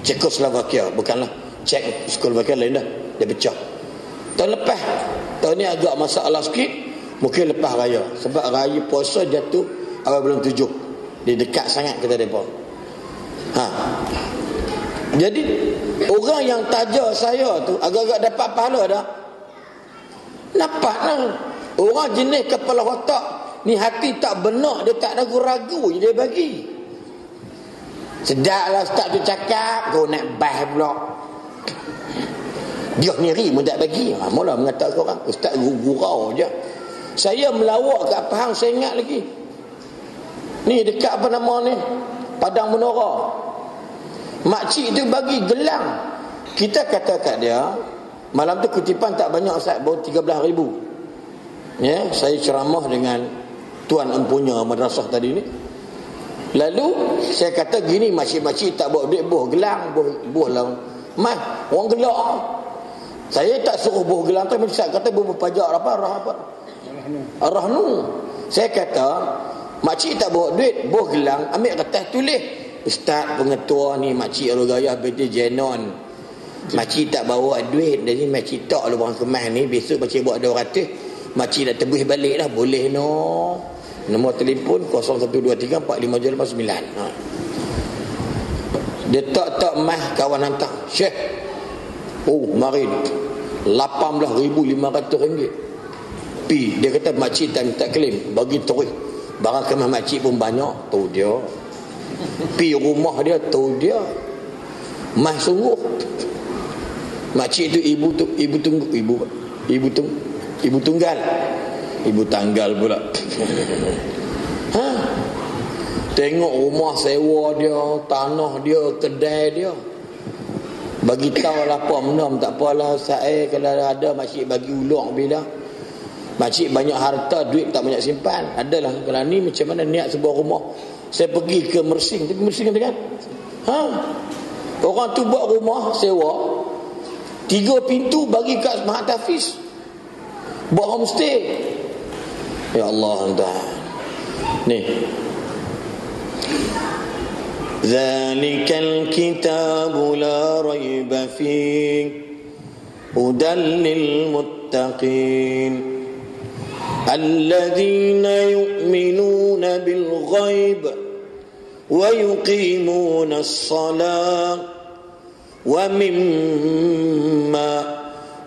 Czechoslovakia. Bukanlah Czechoslovakia lain dah. Dia pecah. Tahun lepas. Tahun ni agak masalah sikit. Mungkin lepas raya. Sebab raya puasa jatuh awal bulan 7. Dia dekat sangat kata mereka. Jadi orang yang taja saya tu agak-agak dapat pahala dah. Nampak lah. Orang jenis kepala otak ni hati tak benar, dia tak ragu-ragu je dia bagi. Sedaplah ustaz tu cakap, kau nak bah pula. Dia sendiri pun tak bagi. Mula mengatakan orang ustaz gurau je. Saya melawak kat Pahang, saya ingat lagi. Ni dekat apa nama ni? Padang Menora. Makcik tu bagi gelang. Kita kata kat dia, malam tu kutipan tak banyak ustaz, baru 13,000. Ya, saya ceramah dengan tuan empunya madrasah tadi ni. Lalu saya kata gini, makcik-makcik tak bawa duit buh gelang, buh lah. Mas, orang gelak. Saya tak suruh buh gelang tu, Ustaz kata buh pajak apa? Rahnu. Saya kata, makcik tak bawa duit, buh gelang, ambil kertas tulis. Ustaz pengetua ni, makcik Rogayah binti Jenon. Makcik tak bawa duit, jadi makcik tak lu orang kemas ni, besok makcik bawa 200. Makcik dah tebus balik dah, boleh no. Nombor telefon 01234589. Dia tak mah kawan hantar. Syekh. Oh, mari. RM18,500. Pi, dia kata makcik tak minta klaim, bagi terus. Barang kemas makcik pun banyak, tu dia. Pi rumah dia, tu dia. Mah sungguh. Makcik tu ibu tunggal. Ibu tanggal pula. Tengok rumah sewa dia, tanah dia, kedai dia. Bagi tahu lah apa menam, tak apalah saya kalau ada makcik bagi ulok bila. Makcik banyak harta, duit tak banyak simpan. Adalah kalau ni macam mana niat sebuah rumah. Saya pergi ke Mersing kan? Orang tu buat rumah sewa 3 pintu bagi kat Mahat Hafiz. Buat homestay. Ya Allah entah. Ni. Zalikal kitabu la raiba fihi hudan lil muttaqin alladzina yu'minuna bil ghaib wa yuqimuna as-salah wa mimma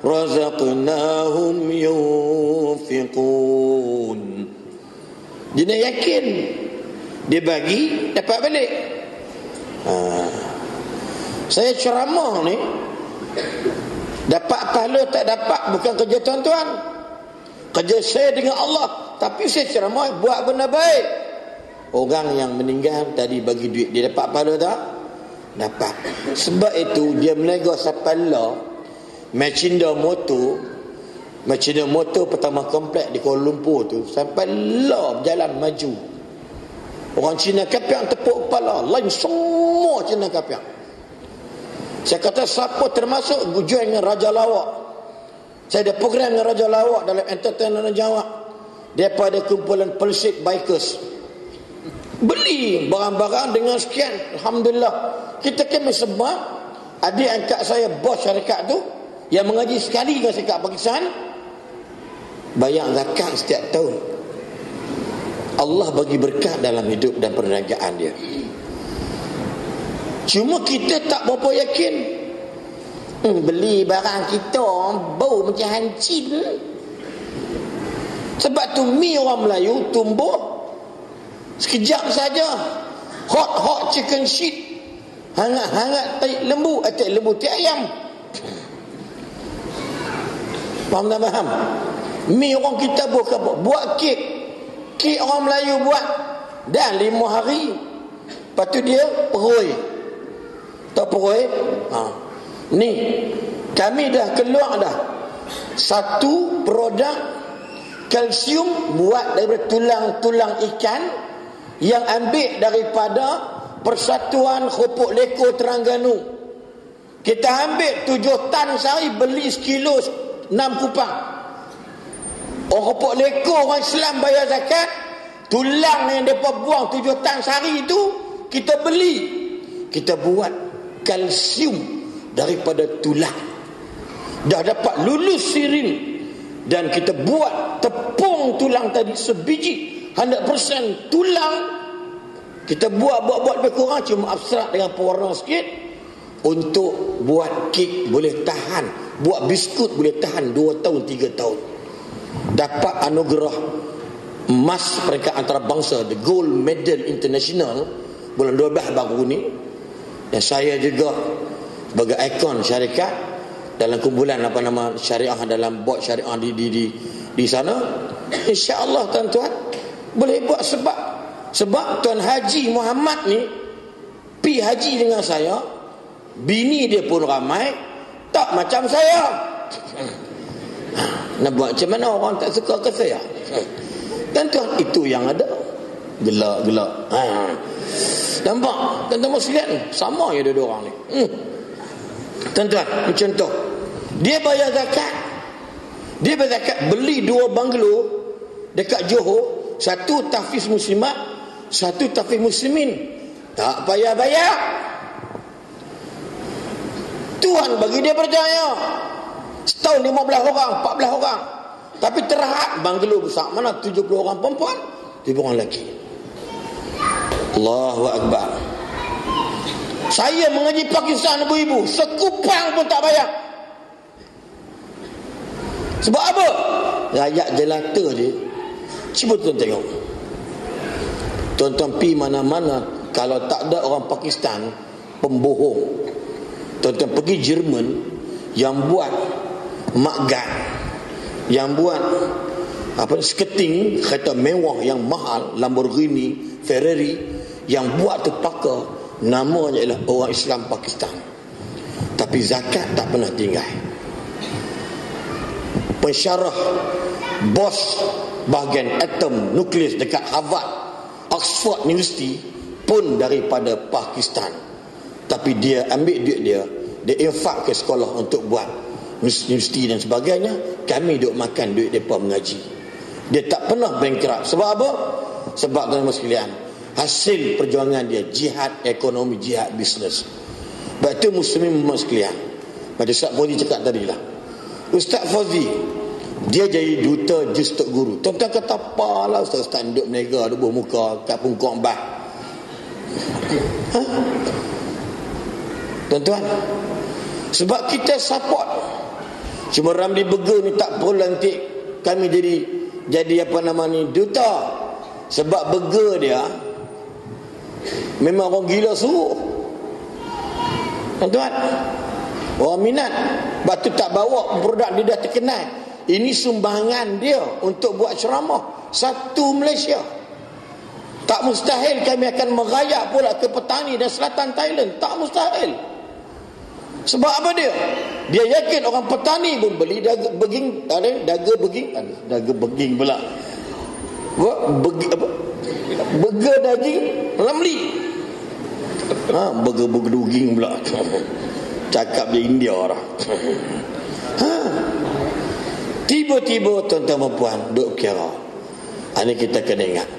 razaqnahum yunfiqun. Dia yakin dia bagi dapat balik. Saya ceramah ni dapat pahala tak dapat bukan kerja tuan-tuan, kerja saya dengan Allah. Tapi saya ceramah buat benda baik. Orang yang meninggal tadi bagi duit, dia dapat pahala tak? Dapat. Sebab itu dia menego sapala Macinda motor pertama komplek di Kuala Lumpur tu sampai lah berjalan maju. Orang Cina kapiang tepuk kepala, lain semua Cina kapiang. Saya kata siapa termasuk join dengan Raja Lawak. Saya ada program dengan Raja Lawak dalam entertainment Jawa. Daripada kumpulan Persik Bikers. Beli barang-barang dengan sekian. Alhamdulillah. Kita kena sebab adik angkat saya bos syarikat tu yang mengaji sekali dengan syarikat Pakistan, bayar zakat setiap tahun. Allah bagi berkat dalam hidup dan perniagaan dia. Cuma kita tak berapa yakin. Beli barang kita bau macam hancur. Sebab tu mi orang Melayu tumbuh sekejap saja. Hot chicken shit, hangat tai lembu, tai ayam. Faham tak faham? Mi orang kita buat kek orang Melayu buat dan 5 hari. Lepas tu dia perui. Tak perui? Ni kami dah keluar dah satu produk kalsium buat daripada tulang ikan yang ambil daripada Persatuan Khopok Leko Terengganu. Kita ambil 7 tan sehari, beli sekilo 6 kupang. Orang Khopok Leko, orang Islam bayar zakat. Tulang yang mereka buang 7 tan sehari itu kita beli. Kita buat kalsium daripada tulang. Dah dapat lulus sirin. Dan kita buat tepung tulang tadi sebiji 100% tulang. Kita buat lebih kurang, cuma abstrak dengan pewarna sikit. Untuk buat kek boleh tahan, buat biskut boleh tahan 2 tahun 3 tahun. Dapat anugerah emas peringkat antarabangsa, the Gold Medal International bulan 12 baru ni. Dan saya juga sebagai ikon syarikat dalam kumpulan syariah, dalam bot syariah di sana. InsyaAllah tuan-tuan boleh buat. Sebab Tuan Haji Muhammad ni pi haji dengan saya, bini dia pun ramai, tak macam saya. Nak buat macam mana orang tak suka ke saya? Tuan-tuan, itu yang ada. Gelak. Nampak? Tuan-tuan sekalian ni, sama je dua orang ni. Tuan-tuan, contoh. Dia bayar zakat. Dia bayar zakat, beli 2 banglo dekat Johor, satu tahfiz muslimat, satu tahfiz muslimin. Tak payah bayar. Tuhan bagi dia percaya. Setahun 15 orang, 14 orang. Tapi terhad banglo besar. Mana 70 orang perempuan, 70 orang lelaki. Allahu Akbar. Saya mengaji Pakistan, ibu-ibu, sekupang pun tak bayar. Sebab apa? Rakyat jelata dia. Cuba tuan tengok. Tuan-tuan pergi mana-mana, kalau tak ada orang Pakistan pembohong. Tuan-tuan pergi Jerman yang buat makgan, yang buat skating kereta mewah yang mahal, Lamborghini, Ferrari, yang buat tu pakar, namanya ialah orang Islam Pakistan. Tapi zakat tak pernah tinggal. Pensyarah bos bahagian atom nukleus dekat Harvard, Oxford University pun daripada Pakistan. Tapi dia ambil duit dia infak ke sekolah untuk buat universiti dan sebagainya. Kami duk makan duit mereka mengaji. Dia tak pernah bankrupt. Sebab apa? Sebab tuan-tuan sekalian, hasil perjuangan dia jihad ekonomi, jihad bisnes. Sebab itu muslimin sekalian, macam Ustaz Fauzi cakap tadi lah, Ustaz Fauzi dia jadi duta juz Tok Guru. Tuan-tuan kata apalah Ustaz duduk menega duduk muka kat pungkok bah. Tuan-tuan, sebab kita support. Cuma Ramli Burger ni tak perlu nanti kami jadi apa nama ni, duta. Sebab burger dia memang orang gila suruh. Tuan-tuan, orang minat. Batu tak bawa produk dia dah terkenal. Ini sumbangan dia untuk buat ceramah satu Malaysia. Tak mustahil kami akan merayak pula ke petani dan selatan Thailand. Tak mustahil. Sebab apa dia? Dia yakin orang petani pun beli daga beging pula. Burger daging Ramli. Burger daging pula. Cakap dia India orang. Tiba-tiba tuan-tuan puan duk kira. Ini kita kena ingat.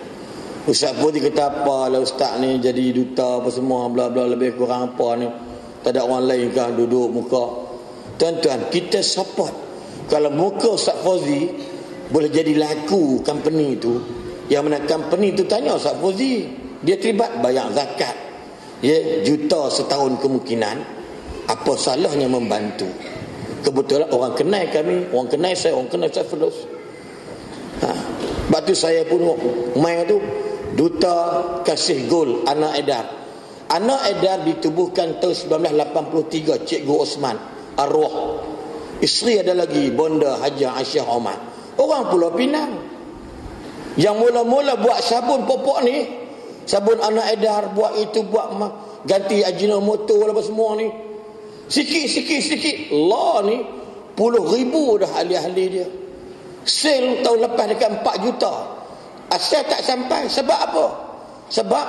Ustaz Fauzi kata apalah ustaz ni jadi duta apa semua bla bla, lebih kurang apa ni. Tak ada orang lain kah duduk muka. Tuan-tuan, kita support. Kalau muka Ustaz Fauzi boleh jadi laku company tu, yang mana company tu tanya Ustaz Fauzi, dia terlibat bayar zakat, ya, juta setahun kemungkinan, apa salahnya membantu? Kebetulan orang kenal kami, orang kenal saya, orang kenal Ustaz Firdaus. Sebab tu saya pun main tu duta kasih gol anak edar. Anak edar ditubuhkan tahun 1983, Cikgu Osman arwah. Isteri ada lagi Bonda Haja Aisyah Omar, orang Pulau Pinang. Yang mula-mula buat sabun popok ni, sabun anak edar, buat itu, buat ganti Ajinomoto apa semua ni, sikit. Allah ni puluh ribu dah ahli-ahli dia. Sale tahun lepas dekat 4 juta. Asal tak sampai. Sebab apa? Sebab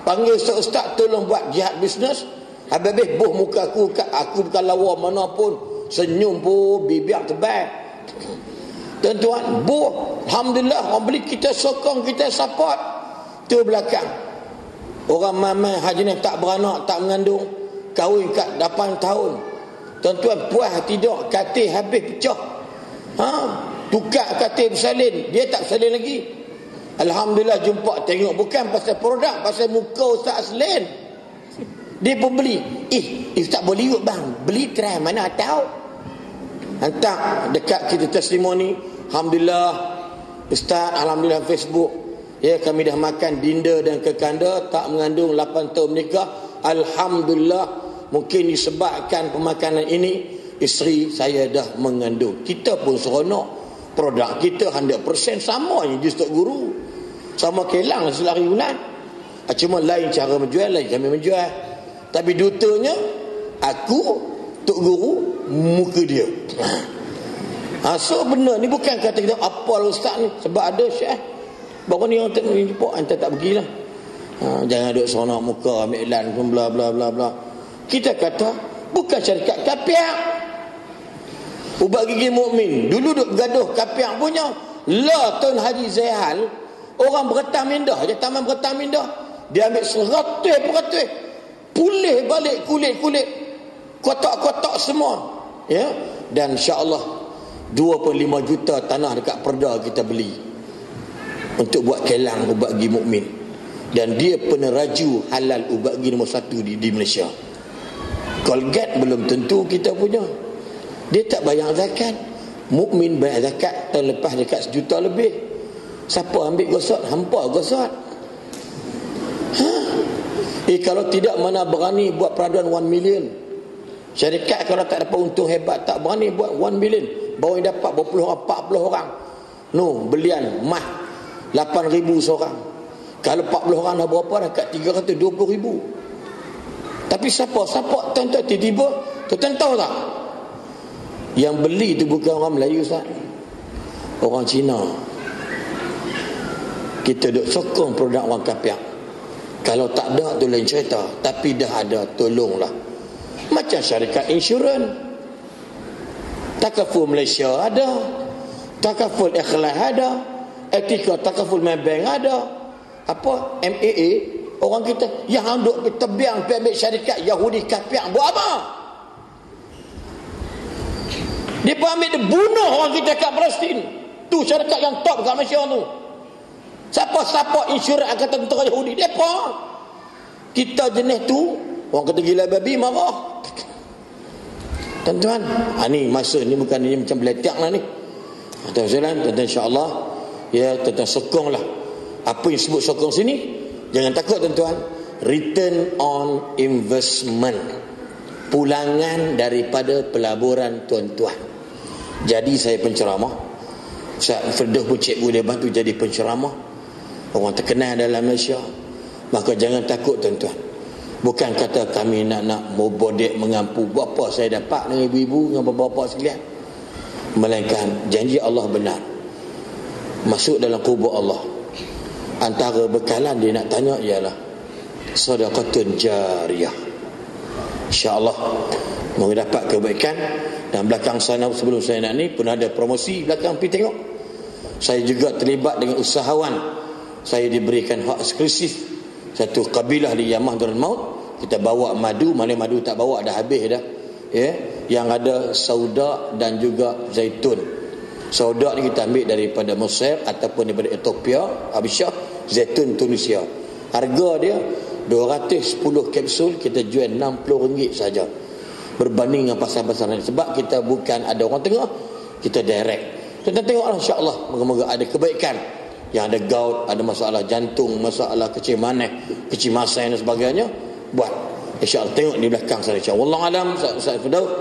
panggil ustaz tolong buat jihad bisnes. Habis buh muka aku bukan lawa mana pun, senyum pun bibir tebal. Tuan-tuan, buh alhamdulillah orang beli, kita sokong, kita support. Tu belakang orang mama haji ni tak beranak, tak mengandung, kahwin kat 8 tahun. Tuan-tuan, puas tidak, katil habis pecah. Tukar katil bersalin, dia tak bersalin lagi. Alhamdulillah jumpa, tengok bukan pasal produk, pasal muka ustaz Aslin. Dia pun beli. Ustaz boleh ikut bang, beli try mana tahu. Hantar dekat kita testimoni. Alhamdulillah ustaz, alhamdulillah Facebook. Ya, kami dah makan dinda dan kekanda, tak mengandung, 8 tahun menikah. Alhamdulillah, mungkin disebabkan pemakanan ini isteri saya dah mengandung. Kita pun seronok. Produk kita 100% sama je juz Tok Guru. Sama kelang selari bulan. Cuma lain cara menjual, lain kami menjual. Tapi dutanya aku, Tok Guru, muka dia. So benar ni bukan kata kita apa ustaz ni, sebab ada syekh baru ni orang tak jumpa, anda tak pergilah. Jangan duduk seronok muka ambil iklan pun bla bla bla bla. Kita kata bukan syarikat kapiak. Ubat gigi mukmin dulu duk gaduh kapiak punya. La Tun Haji Zaihal, orang beretang mindah je, taman beretang mindah. Dia ambil 100% pulih balik kulit-kulit, kotak-kotak semua. Ya, dan insya-Allah 2.5 juta tanah dekat Perda kita beli untuk buat kelang ubat gigi mukmin. Dan dia peneraju halal ubat gigi nombor 1 di Malaysia. Colgate belum tentu kita punya. Dia tak bayar zakat. Mukmin bayar zakat tahun lepas dekat 1 juta lebih. Siapa ambil gosot? Hampa gosot. Kalau tidak mana berani buat peraduan 1 million. Syarikat kalau tak dapat untung hebat tak berani buat 1 million. Baru yang dapat berpuluh 40 orang. Belian mah 8,000 seorang. Kalau 40 orang dah berapa? Dekat 320,000. Tapi siapa tuan-tuan tiba-tiba tuan tahu tak? Yang beli tu bukan orang Melayu, Ustaz. Orang Cina. Kita duk sokong produk orang kapiak. Kalau tak ada tu lain cerita, tapi dah ada, tolonglah. Macam syarikat insurans. Takaful Malaysia ada, Takaful Ikhlas ada, Etika Takaful Maybank ada. Apa? MAA, orang kita yang duk tebiang pergi ambil syarikat Yahudi kapiak buat apa? Dia pergi ambil, dia bunuh orang kita kat Palestin. Tu syarikat yang top kat Malaysia tu. Siapa insurans Angkatan Tentera Yahudi? Depa. Kita jenis tu, orang kata gila babi marah. Tuan-tuan, ni masa ni bukan ni macam beletak lah ni. Tuan-tuan, insya-Allah ya, tuan-tuan sokonglah. Apa yang sebut sokong sini, jangan takut tuan-tuan. Return on investment, pulangan daripada pelaburan tuan-tuan. Jadi saya penceramah, Ustaz Firdaus pun cikgu dia bantu jadi penceramah, orang terkenal dalam Malaysia. Maka jangan takut tuan-tuan. Bukan kata kami nak bodek mengampu apa saya dapat dengan ibu-ibu dengan bapa-bapa sekalian, melainkan janji Allah benar. Masuk dalam kubur Allah, antara bekalan dia nak tanya ialah sedekatun jariyah. InsyaAllah mau dapat kebaikan. Dan belakang sana sebelum saya nak ni pun ada promosi belakang, pergi tengok. Saya juga terlibat dengan usahawan. Saya diberikan hak eksklusif satu kabilah di Yamah Darul Maut. Kita bawa madu, mana madu tak bawa dah habis dah. Ya, yang ada sauda dan juga zaitun. Sauda ni kita ambil daripada Mesir ataupun daripada Ethiopia, Habsyah, zaitun Tunisia. Harga dia 210 kapsul, kita jual RM60 saja. Berbanding dengan pasar-pasar lain. Sebab kita bukan ada orang tengah, kita direct. Kita tengoklah insya-Allah, moga-moga ada kebaikan. Yang ada gout, ada masalah jantung, masalah kecil manis, kecil masan dan sebagainya, buat. InsyaAllah tengok di belakang sana. InsyaAllah. Wallahu alam. Ustaz Firdaus.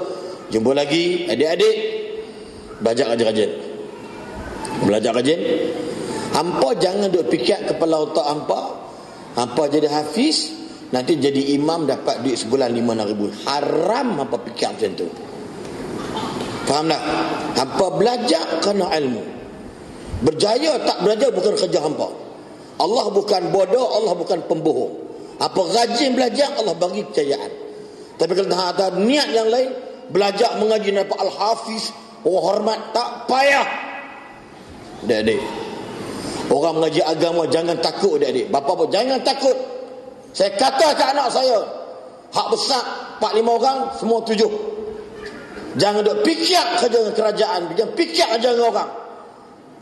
Jumpa lagi adik-adik. Belajar rajin-rajin. Belajar rajin. Hampa jangan duk fikir kepala otak hampa. Hampa jadi hafiz, nanti jadi imam dapat duit sebulan 5,000. Haram hampa fikir macam tu. Faham tak? Hampa belajar kerana ilmu. Berjaya tak belajar bukan kerja hampa. Allah bukan bodoh, Allah bukan pembohong. Apa rajin belajar, Allah bagi kejayaan. Tapi kalau ada niat yang lain, belajar mengaji dapat al-hafiz, orang hormat, tak payah. Adik-adik, orang mengaji agama jangan takut adik-adik. Bapa pun jangan takut. Saya kata ke anak saya, hak besar 4-5 orang, semua 7. Jangan duk fikir kerja dengan kerajaan, jangan fikir kerja dengan orang.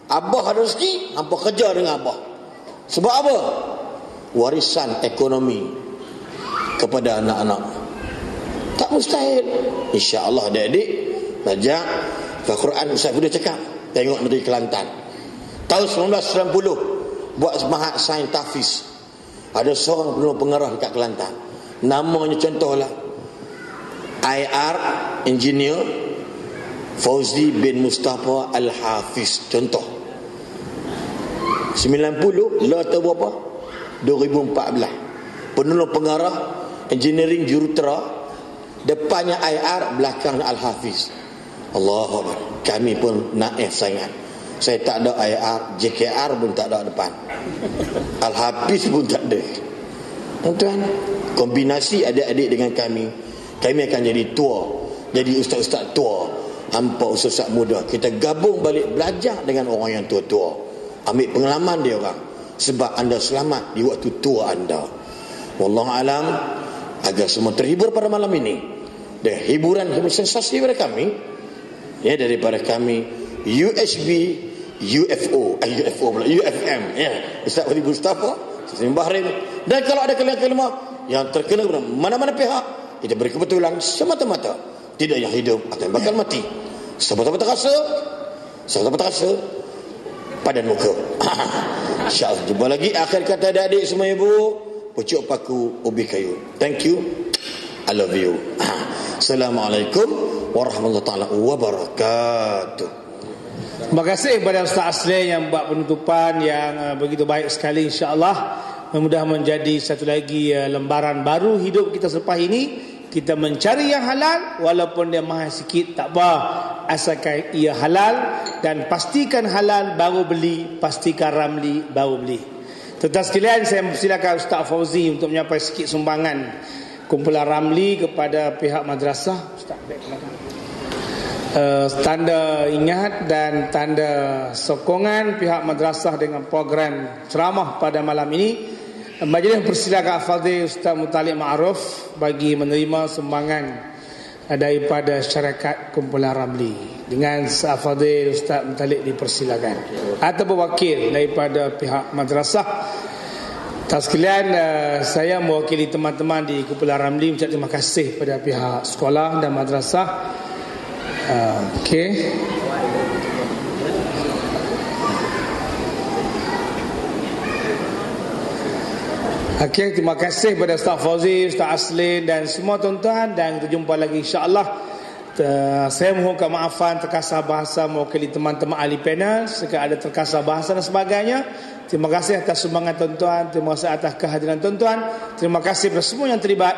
Abah ada rezeki, hampa kerja dengan abah. Sebab apa? Warisan ekonomi kepada anak-anak. Tak mustahil. InsyaAllah adik-adik belajar Al-Quran. Ustaz Firdaus cakap, tengok Negeri Kelantan tahun 1990 buat Mahat Sains Tahfiz. Ada seorang penulis pengarah dekat Kelantan, namanya contohlah IR Engineer Fauzi bin Mustafa Al-Hafiz. Contoh 90 lah tahu berapa? 2014 penulis pengarah engineering jurutera, depannya IR, belakangnya Al-Hafiz. Allahu Akbar. Kami pun naif sangat. Saya tak ada IR, JKR pun tak ada depan, Al-Hafiz pun tak ada. Tuan, kombinasi adik-adik dengan kami akan jadi tua, jadi ustaz-ustaz tua, hampa ustaz muda. Kita gabung balik belajar dengan orang yang tua-tua, ambil pengalaman dia orang, sebab anda selamat di waktu tua anda. Wallahu alam. Agar semua terhibur pada malam ini, dan hiburan sensasi daripada kami, ya, daripada kami USB UFO UFM, ya, Ustaz Wali Mustafa, Ustaz Bahrain. Dan kalau ada kalimah-kalimah yang terkena kepada mana-mana pihak, kita beri kebetulan semata-mata tidak yang hidup akan bakal mati. Semata-mata rasa padan muka. InsyaAllah jumpa lagi. Akhir kata adik-adik semua ibu, pucuk paku ubi kayu. Thank you, I love you. Assalamualaikum warahmatullahi wabarakatuh. Terima kasih kepada Ustaz Aslin yang buat penutupan yang begitu baik sekali. InsyaAllah mudah menjadi satu lagi lembaran baru hidup kita selepas ini. Kita mencari yang halal, walaupun dia mahal sikit tak apa, asalkan ia halal. Dan pastikan halal baru beli, pastikan ramli baru beli. Tuan-tuan sekalian, saya persilakan Ustaz Fauzi untuk menyampaikan sikit sumbangan kumpulan ramli kepada pihak madrasah. Ustaz, tanda ingat dan tanda sokongan pihak madrasah dengan program ceramah pada malam ini. Majlis persilakan Al-Fadhil Ustaz Muttalib Ma'ruf bagi menerima sumbangan daripada syarikat kumpulan ramli. Dengan Al-Fadhil Ustaz Muttalib dipersilakan, atau wakil daripada pihak madrasah. Tuan sekalian, saya mewakili teman-teman di kumpulan ramli mengucap terima kasih pada pihak sekolah dan madrasah. Okey. Okey, terima kasih kepada Ustaz Fauzi, Ustaz Aslin dan semua tuan-tuan, dan kita jumpa lagi insya-Allah. Saya mohon maafan terkasar bahasa mewakili teman-teman ahli panel jika ada terkasar bahasa dan sebagainya. Terima kasih atas sumbangan tuan-tuan, terima kasih atas kehadiran tuan-tuan, terima kasih kepada semua yang terlibat.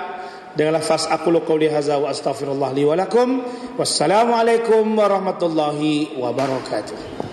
Dengan lafaz aqulu qouli hadza wa astaghfirullah li wa lakum. Wassalamualaikum warahmatullahi wabarakatuh.